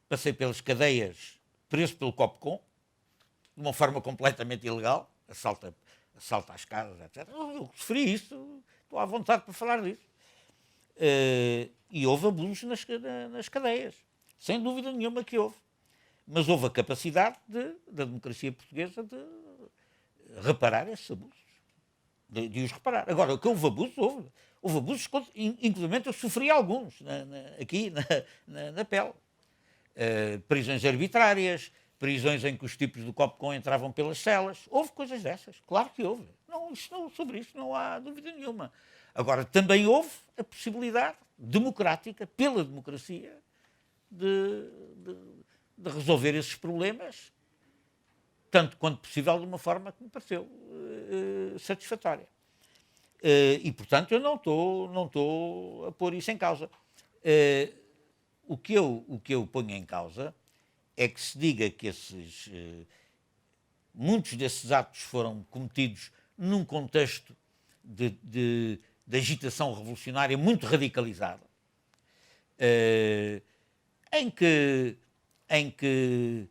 passei pelas cadeias preso pelo Copcom, de uma forma completamente ilegal, assalto às casas, etc. Eu sofri isso, estou à vontade para falar disso. E houve abusos nas cadeias, sem dúvida nenhuma que houve. Mas houve a capacidade da democracia portuguesa de reparar esses abusos, de os reparar. Agora, o que houve abusos, houve abusos, inclusive eu sofri alguns aqui na pele. Prisões arbitrárias, prisões em que os tipos do Copcom entravam pelas celas. Houve coisas dessas, claro que houve. Sobre isso não há dúvida nenhuma. Agora, também houve a possibilidade democrática, pela democracia, de resolver esses problemas, tanto quanto possível, de uma forma que me pareceu satisfatória. E, portanto, eu não estou a pôr isso em causa. O que eu ponho em causa é que se diga que muitos desses atos foram cometidos num contexto de agitação revolucionária muito radicalizada, em que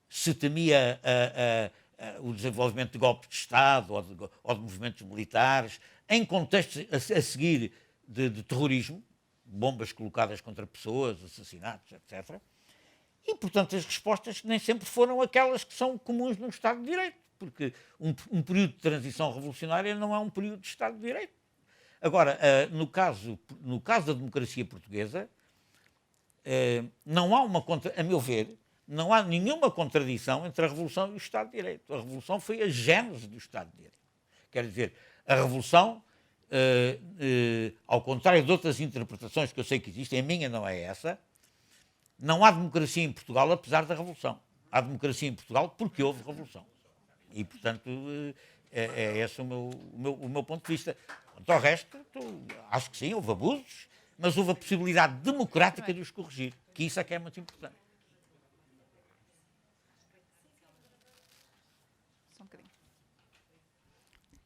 se temia o desenvolvimento de golpes de Estado ou de movimentos militares, em contextos a seguir de terrorismo, bombas colocadas contra pessoas, assassinatos, etc. E, portanto, as respostas nem sempre foram aquelas que são comuns num Estado de Direito, porque um período de transição revolucionária não é um período de Estado de Direito. Agora, no caso da democracia portuguesa, não há a meu ver, não há nenhuma contradição entre a Revolução e o Estado de Direito. A Revolução foi a gênese do Estado de Direito. Quer dizer, a Revolução, ao contrário de outras interpretações que eu sei que existem, a minha não é essa, não há democracia em Portugal apesar da Revolução. Há democracia em Portugal porque houve Revolução. E, portanto, é esse o meu ponto de vista. Quanto ao resto, acho que sim, houve abusos, mas houve a possibilidade democrática de os corrigir, que isso é que é muito importante. Só um bocadinho.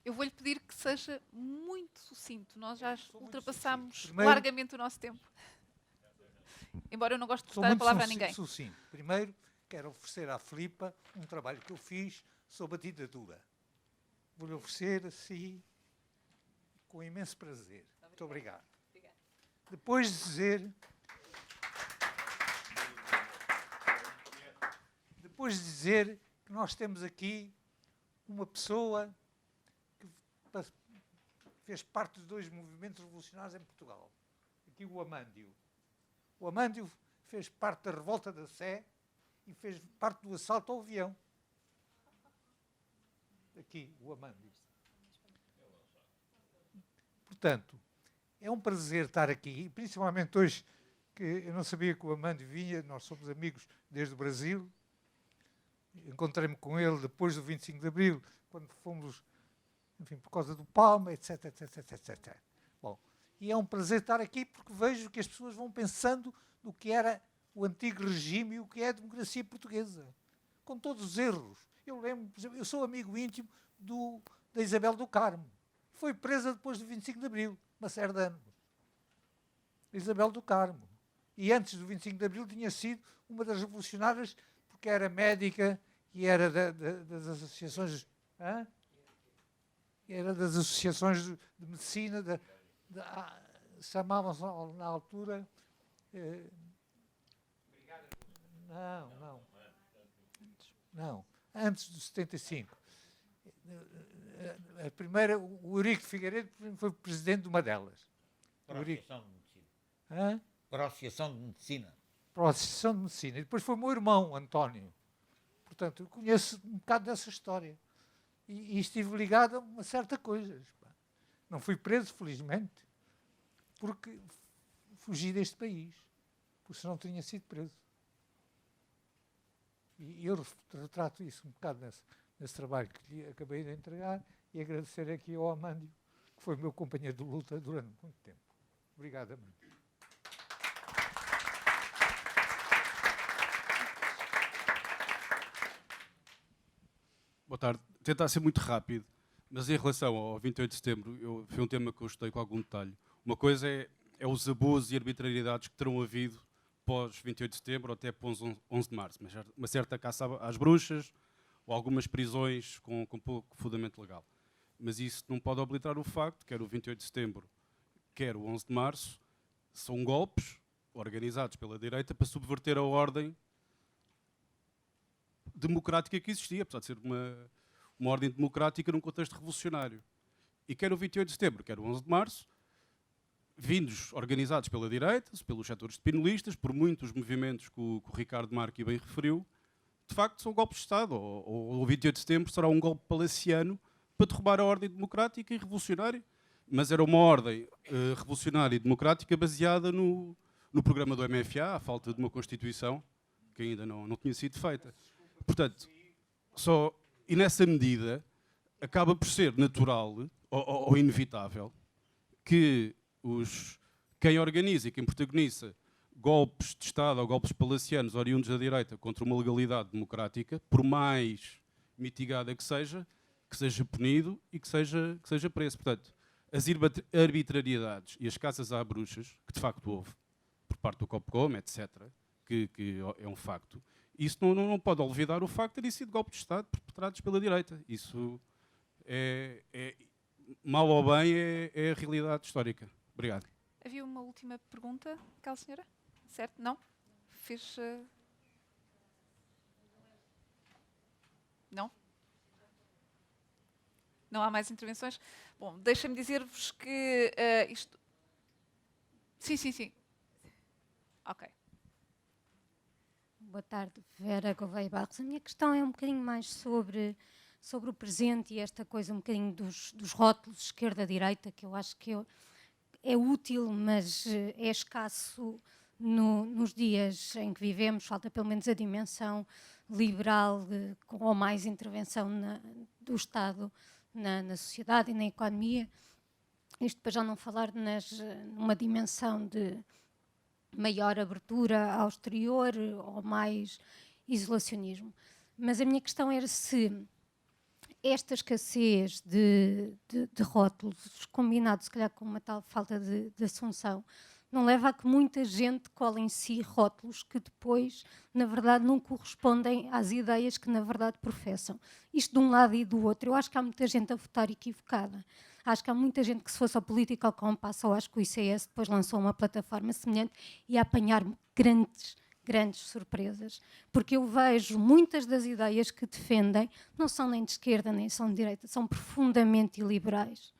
Eu vou-lhe pedir que seja muito sucinto. Nós já ultrapassámos largamente o nosso tempo. Embora eu não goste de dar a palavra a ninguém. Sucinto. Primeiro, quero oferecer à Filipa um trabalho que eu fiz sobre a ditadura. Vou-lhe oferecer assim, com imenso prazer. Muito obrigado. Depois de dizer que nós temos aqui uma pessoa que fez parte de 2 movimentos revolucionários em Portugal. Aqui o Amândio. O Amândio fez parte da revolta da Sé e fez parte do assalto ao avião. Aqui, o Amândio. Portanto, é um prazer estar aqui, principalmente hoje, que eu não sabia que o Amândio vinha, nós somos amigos desde o Brasil. Encontrei-me com ele depois do 25 de Abril, quando fomos, enfim, por causa do Palma, etc, etc, etc, etc. Bom, e é um prazer estar aqui porque vejo que as pessoas vão pensando no que era o antigo regime e o que é a democracia portuguesa, com todos os erros. Eu lembro, por exemplo, eu sou amigo íntimo da Isabel do Carmo. Foi presa depois do 25 de Abril, uma série de anos. Isabel do Carmo. E antes do 25 de Abril tinha sido uma das revolucionárias, porque era médica e era das associações... Era das associações de medicina, chamavam-se na altura... Não. Antes do 75. A primeira, o Eurico Figueiredo foi presidente de uma delas. Para a Associação de Medicina. Para a Associação de Medicina. Para a Associação de Medicina. E depois foi o meu irmão, António. Portanto, eu conheço um bocado dessa história. E estive ligado a uma certa coisa. Não fui preso, felizmente, porque fugi deste país. porque senão tinha sido preso. E eu retrato isso um bocado nesse trabalho que lhe acabei de entregar, e agradecer aqui ao Amândio, que foi meu companheiro de luta durante muito tempo. Obrigado, Amândio. Boa tarde. Tentar ser muito rápido, mas em relação ao 28 de setembro, foi um tema que eu estudei com algum detalhe. Uma coisa é os abusos e arbitrariedades que terão havido pós 28 de setembro ou até pós 11 de março, mas uma certa caça às bruxas ou algumas prisões com pouco fundamento legal. Mas isso não pode obliterar o facto, quer o 28 de setembro, quer o 11 de março, são golpes organizados pela direita para subverter a ordem democrática que existia, apesar de ser uma ordem democrática num contexto revolucionário. E quer o 28 de setembro, quer o 11 de março, vindos organizados pela direita, pelos setores spinolistas, por muitos movimentos que o Ricardo Marques bem referiu, de facto são golpes de Estado, ou o 28 de setembro será um golpe palaciano para derrubar a ordem democrática e revolucionária, mas era uma ordem revolucionária e democrática baseada no programa do MFA, à falta de uma Constituição, que ainda não tinha sido feita. Portanto, e nessa medida, acaba por ser natural ou inevitável que quem organiza e quem protagoniza golpes de Estado ou golpes palacianos oriundos da direita contra uma legalidade democrática, por mais mitigada que seja punido e que seja preso. Portanto, as arbitrariedades e as caças à bruxas, que de facto houve, por parte do Copcom, etc., que é um facto, isso não pode olvidar o facto de terem sido golpes de Estado perpetrados pela direita. Isso mal ou bem, é a realidade histórica. Obrigado. Havia uma última pergunta, aquela senhora? Certo? Não? Fiz... Não? Não há mais intervenções? Bom, deixem-me dizer-vos que isto... Sim. Ok. Boa tarde, Vera Gouveia Barros. A minha questão é um bocadinho mais sobre o presente e esta coisa um bocadinho dos rótulos esquerda-direita, que eu acho que é útil, mas é escasso nos dias em que vivemos. Falta pelo menos a dimensão liberal ou mais intervenção do Estado na sociedade e na economia. Isto para já não falar numa dimensão de maior abertura ao exterior ou mais isolacionismo. Mas a minha questão era se esta escassez de rótulos, combinado se calhar com uma tal falta de assunção, não leva a que muita gente cola em si rótulos que depois, na verdade, não correspondem às ideias que, na verdade, professam. Isto de um lado e do outro. Eu acho que há muita gente a votar equivocada. Acho que há muita gente que, se fosse ao Political Compass, ou acho que o ICS depois lançou uma plataforma semelhante, ia apanhar grandes surpresas, porque eu vejo muitas das ideias que defendem não são nem de esquerda nem são de direita, são profundamente iliberais.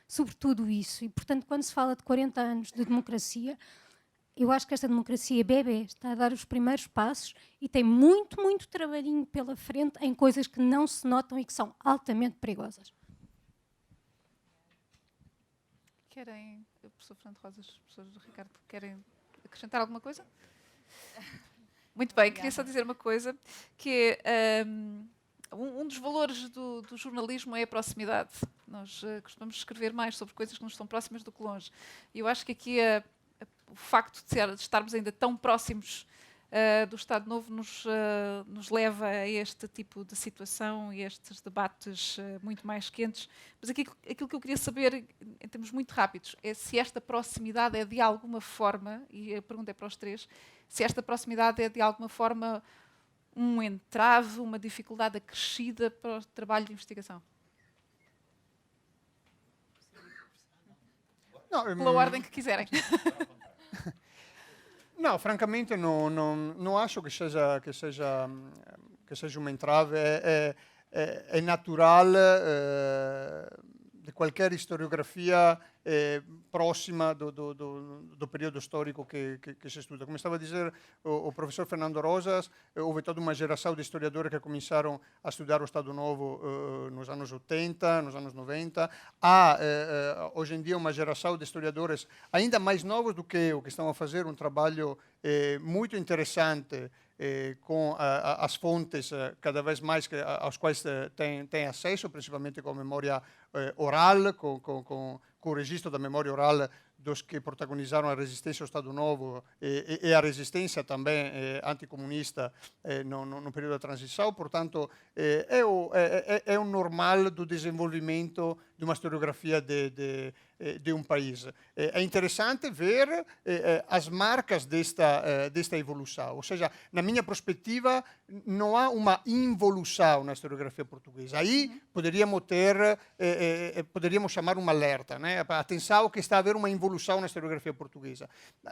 Sobretudo isso. E, portanto, quando se fala de 40 anos de democracia, eu acho que esta democracia bebê está a dar os primeiros passos e tem muito trabalhinho pela frente em coisas que não se notam e que são altamente perigosas. Querem, professor Fernando Rosas, professor Ricardo, querem acrescentar alguma coisa? Muito bem, queria só dizer uma coisa, que é um dos valores do jornalismo é a proximidade. Nós costumamos escrever mais sobre coisas que nos estão próximas do que longe. E eu acho que aqui o facto de estarmos ainda tão próximos do Estado Novo nos leva a este tipo de situação e estes debates muito mais quentes. Mas aquilo que eu queria saber, em termos muito rápidos, é se esta proximidade é de alguma forma, e a pergunta é para os três, se esta proximidade é de alguma forma um entrave, uma dificuldade acrescida para o trabalho de investigação. Não, pela ordem que quiserem. No, francamente non acho che seja un entrave, è natural de qualquer historiografia próxima do período histórico que se estuda. Como estava a dizer o professor Fernando Rosas, houve toda uma geração de historiadores que começaram a estudar o Estado Novo nos anos 80, nos anos 90. Há, hoje em dia, uma geração de historiadores ainda mais novos do que eu, que estão a fazer um trabalho muito interessante com as fontes cada vez mais aos quais tem acesso, principalmente com a memória oral, com o registro da memória oral dos que protagonizaram a resistência ao Estado Novo e a resistência também anticomunista no período da transição. Portanto, é o normal do desenvolvimento de uma historiografia de um país. É interessante ver as marcas desta evolução. Ou seja, na minha perspectiva, não há uma involução na historiografia portuguesa. Aí poderíamos chamar um alerta, né? Atenção que está a haver uma involução na historiografia portuguesa.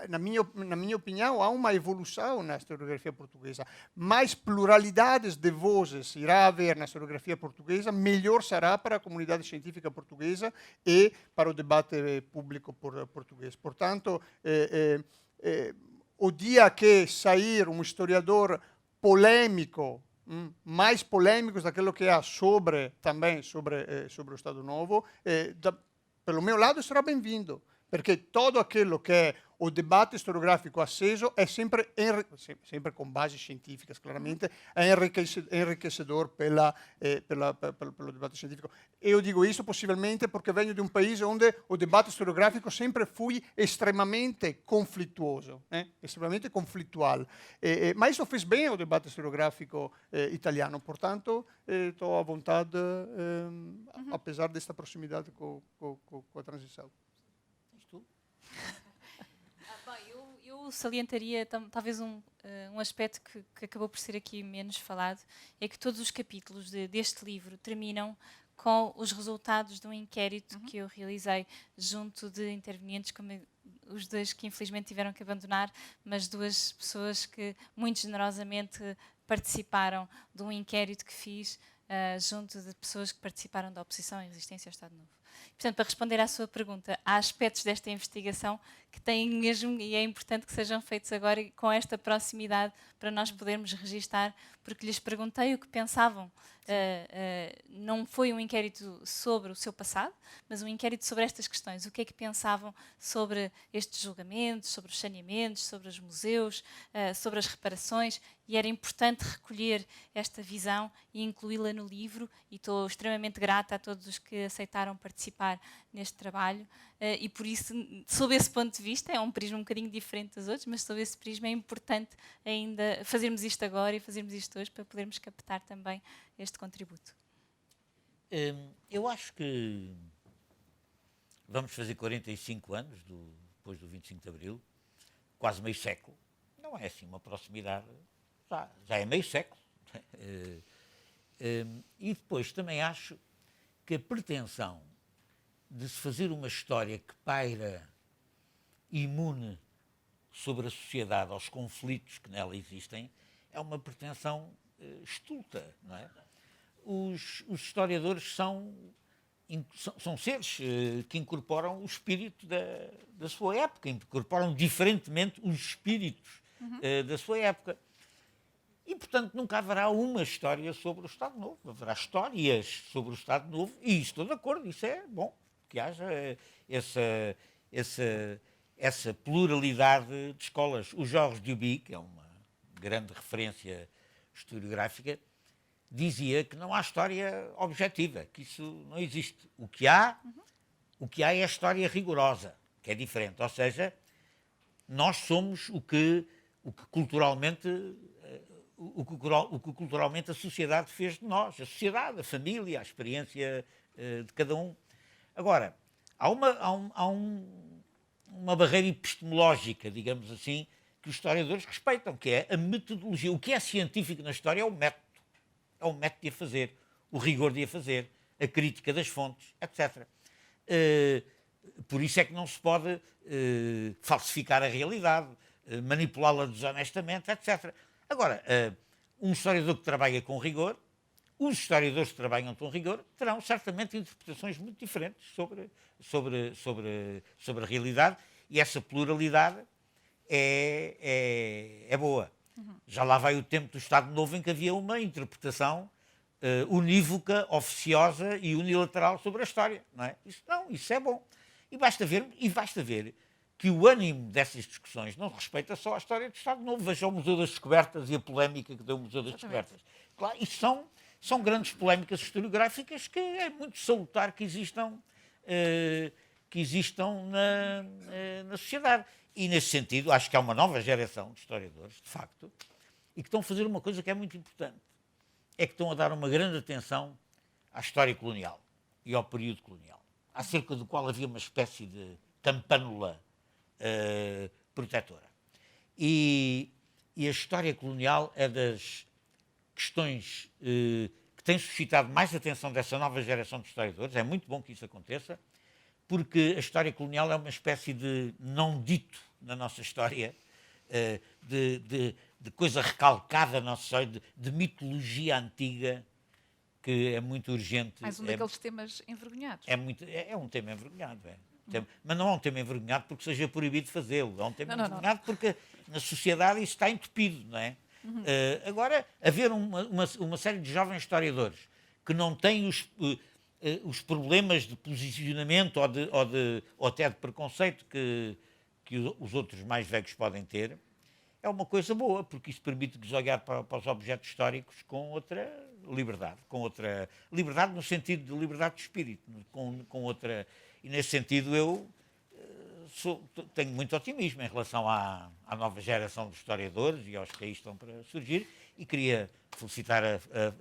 Na minha opinião, há uma evolução na historiografia portuguesa. Mais pluralidades de vozes irá haver na historiografia portuguesa, melhor será para a comunidade científica portuguesa e para o debate público português. Portanto, o dia que sair um historiador polêmico, mais polêmicos daquilo que há sobre o Estado Novo, pelo meu lado será bem-vindo, porque todo aquilo que é o debate historiográfico aceso é sempre com bases científicas, claramente, é enriquecedor pelo debate científico. Eu digo isso possivelmente porque venho de um país onde o debate historiográfico sempre foi extremamente conflituoso, extremamente conflitual. Mas isso fez bem ao debate historiográfico italiano, portanto, estou à vontade, apesar desta proximidade com a transição. Eu salientaria talvez um aspecto que acabou por ser aqui menos falado, é que todos os capítulos deste livro terminam com os resultados de um inquérito que eu realizei junto de intervenientes, como os dois que infelizmente tiveram que abandonar, mas duas pessoas que muito generosamente participaram de um inquérito que fiz junto de pessoas que participaram da oposição e resistência ao Estado Novo. Portanto, para responder à sua pergunta, há aspectos desta investigação que têm mesmo, e é importante que sejam feitos agora e com esta proximidade para nós podermos registar, porque lhes perguntei o que pensavam. Não foi um inquérito sobre o seu passado, mas um inquérito sobre estas questões. O que é que pensavam sobre estes julgamentos, sobre os saneamentos, sobre os museus, sobre as reparações, e era importante recolher esta visão e incluí-la no livro, e estou extremamente grata a todos os que aceitaram participar neste trabalho, e por isso, sob esse ponto de vista, é um prisma um bocadinho diferente dos outros, mas sob esse prisma é importante ainda fazermos isto agora e fazermos isto hoje para podermos captar também este contributo. Eu acho que vamos fazer 45 anos depois do 25 de Abril, quase meio século. Não é assim uma proximidade, já é meio século. E depois também acho que a pretensão de se fazer uma história que paira imune sobre a sociedade, aos conflitos que nela existem, é uma pretensão estulta, não é? Os historiadores são seres que incorporam o espírito da sua época, incorporam diferentemente os espíritos da sua época. E, portanto, nunca haverá uma história sobre o Estado Novo. Haverá histórias sobre o Estado Novo, e estou de acordo, isso é bom, que haja essa pluralidade de escolas. O Georges Duby, que é uma grande referência historiográfica, dizia que não há história objetiva, que isso não existe. O que há é a história rigorosa, que é diferente. Ou seja, nós somos o que culturalmente a sociedade fez de nós. A sociedade, a família, a experiência de cada um. Agora, há uma barreira epistemológica, digamos assim, que os historiadores respeitam, que é a metodologia. O que é científico na história é o método. É o método de a fazer, o rigor de a fazer, a crítica das fontes, etc. Por isso é que não se pode falsificar a realidade, manipulá-la desonestamente, etc. Agora, um historiador que trabalha com rigor os historiadores que trabalham com rigor terão certamente interpretações muito diferentes sobre a realidade, e essa pluralidade é boa. Já lá vai o tempo do Estado Novo em que havia uma interpretação unívoca, oficiosa e unilateral sobre a história. Não é? Isso é bom. E basta ver que o ânimo dessas discussões não respeita só a história do Estado Novo. Veja o Museu das Descobertas e a polémica que deu o Museu das Descobertas. Claro, isso são grandes polémicas historiográficas que é muito salutar que existam na sociedade. E, nesse sentido, acho que há uma nova geração de historiadores, de facto, e que estão a fazer uma coisa que é muito importante. É que estão a dar uma grande atenção à história colonial e ao período colonial, acerca do qual havia uma espécie de campânula protetora. E a história colonial é das questões que tem suscitado mais atenção dessa nova geração de historiadores. É muito bom que isso aconteça, porque a história colonial é uma espécie de não dito na nossa história, de coisa recalcada na nossa história, de mitologia antiga, que é muito urgente. Mais um daqueles temas envergonhados. É um tema envergonhado. Mas não é um tema envergonhado porque seja proibido fazê-lo. É um tema envergonhado porque na sociedade isso está entupido, não é? Agora, haver uma série de jovens historiadores que não têm os problemas de posicionamento ou até de preconceito que os outros mais velhos podem ter, é uma coisa boa, porque isso permite-lhes olhar para os objetos históricos com outra liberdade no sentido de liberdade de espírito, com outra. E nesse sentido eu tenho muito otimismo em relação à nova geração de historiadores e aos que aí estão para surgir, e queria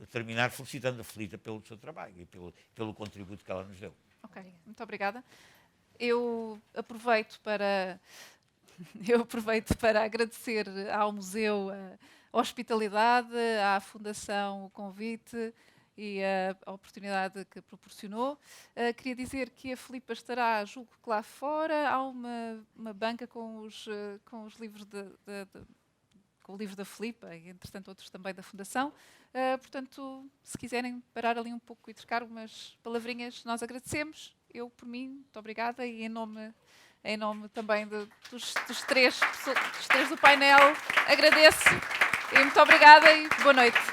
terminar felicitando a Felita pelo seu trabalho e pelo contributo que ela nos deu. Ok, muito obrigada. Eu aproveito para agradecer ao Museu a hospitalidade, à Fundação o convite e a oportunidade que proporcionou. Queria dizer que a Filipa estará, julgo que lá fora, há uma banca com os livros com o livro da Filipa e, entretanto, outros também da Fundação. Portanto, se quiserem parar ali um pouco e trocar umas palavrinhas, nós agradecemos. Eu, por mim, muito obrigada, e em nome também dos três do painel, agradeço. E muito obrigada e boa noite.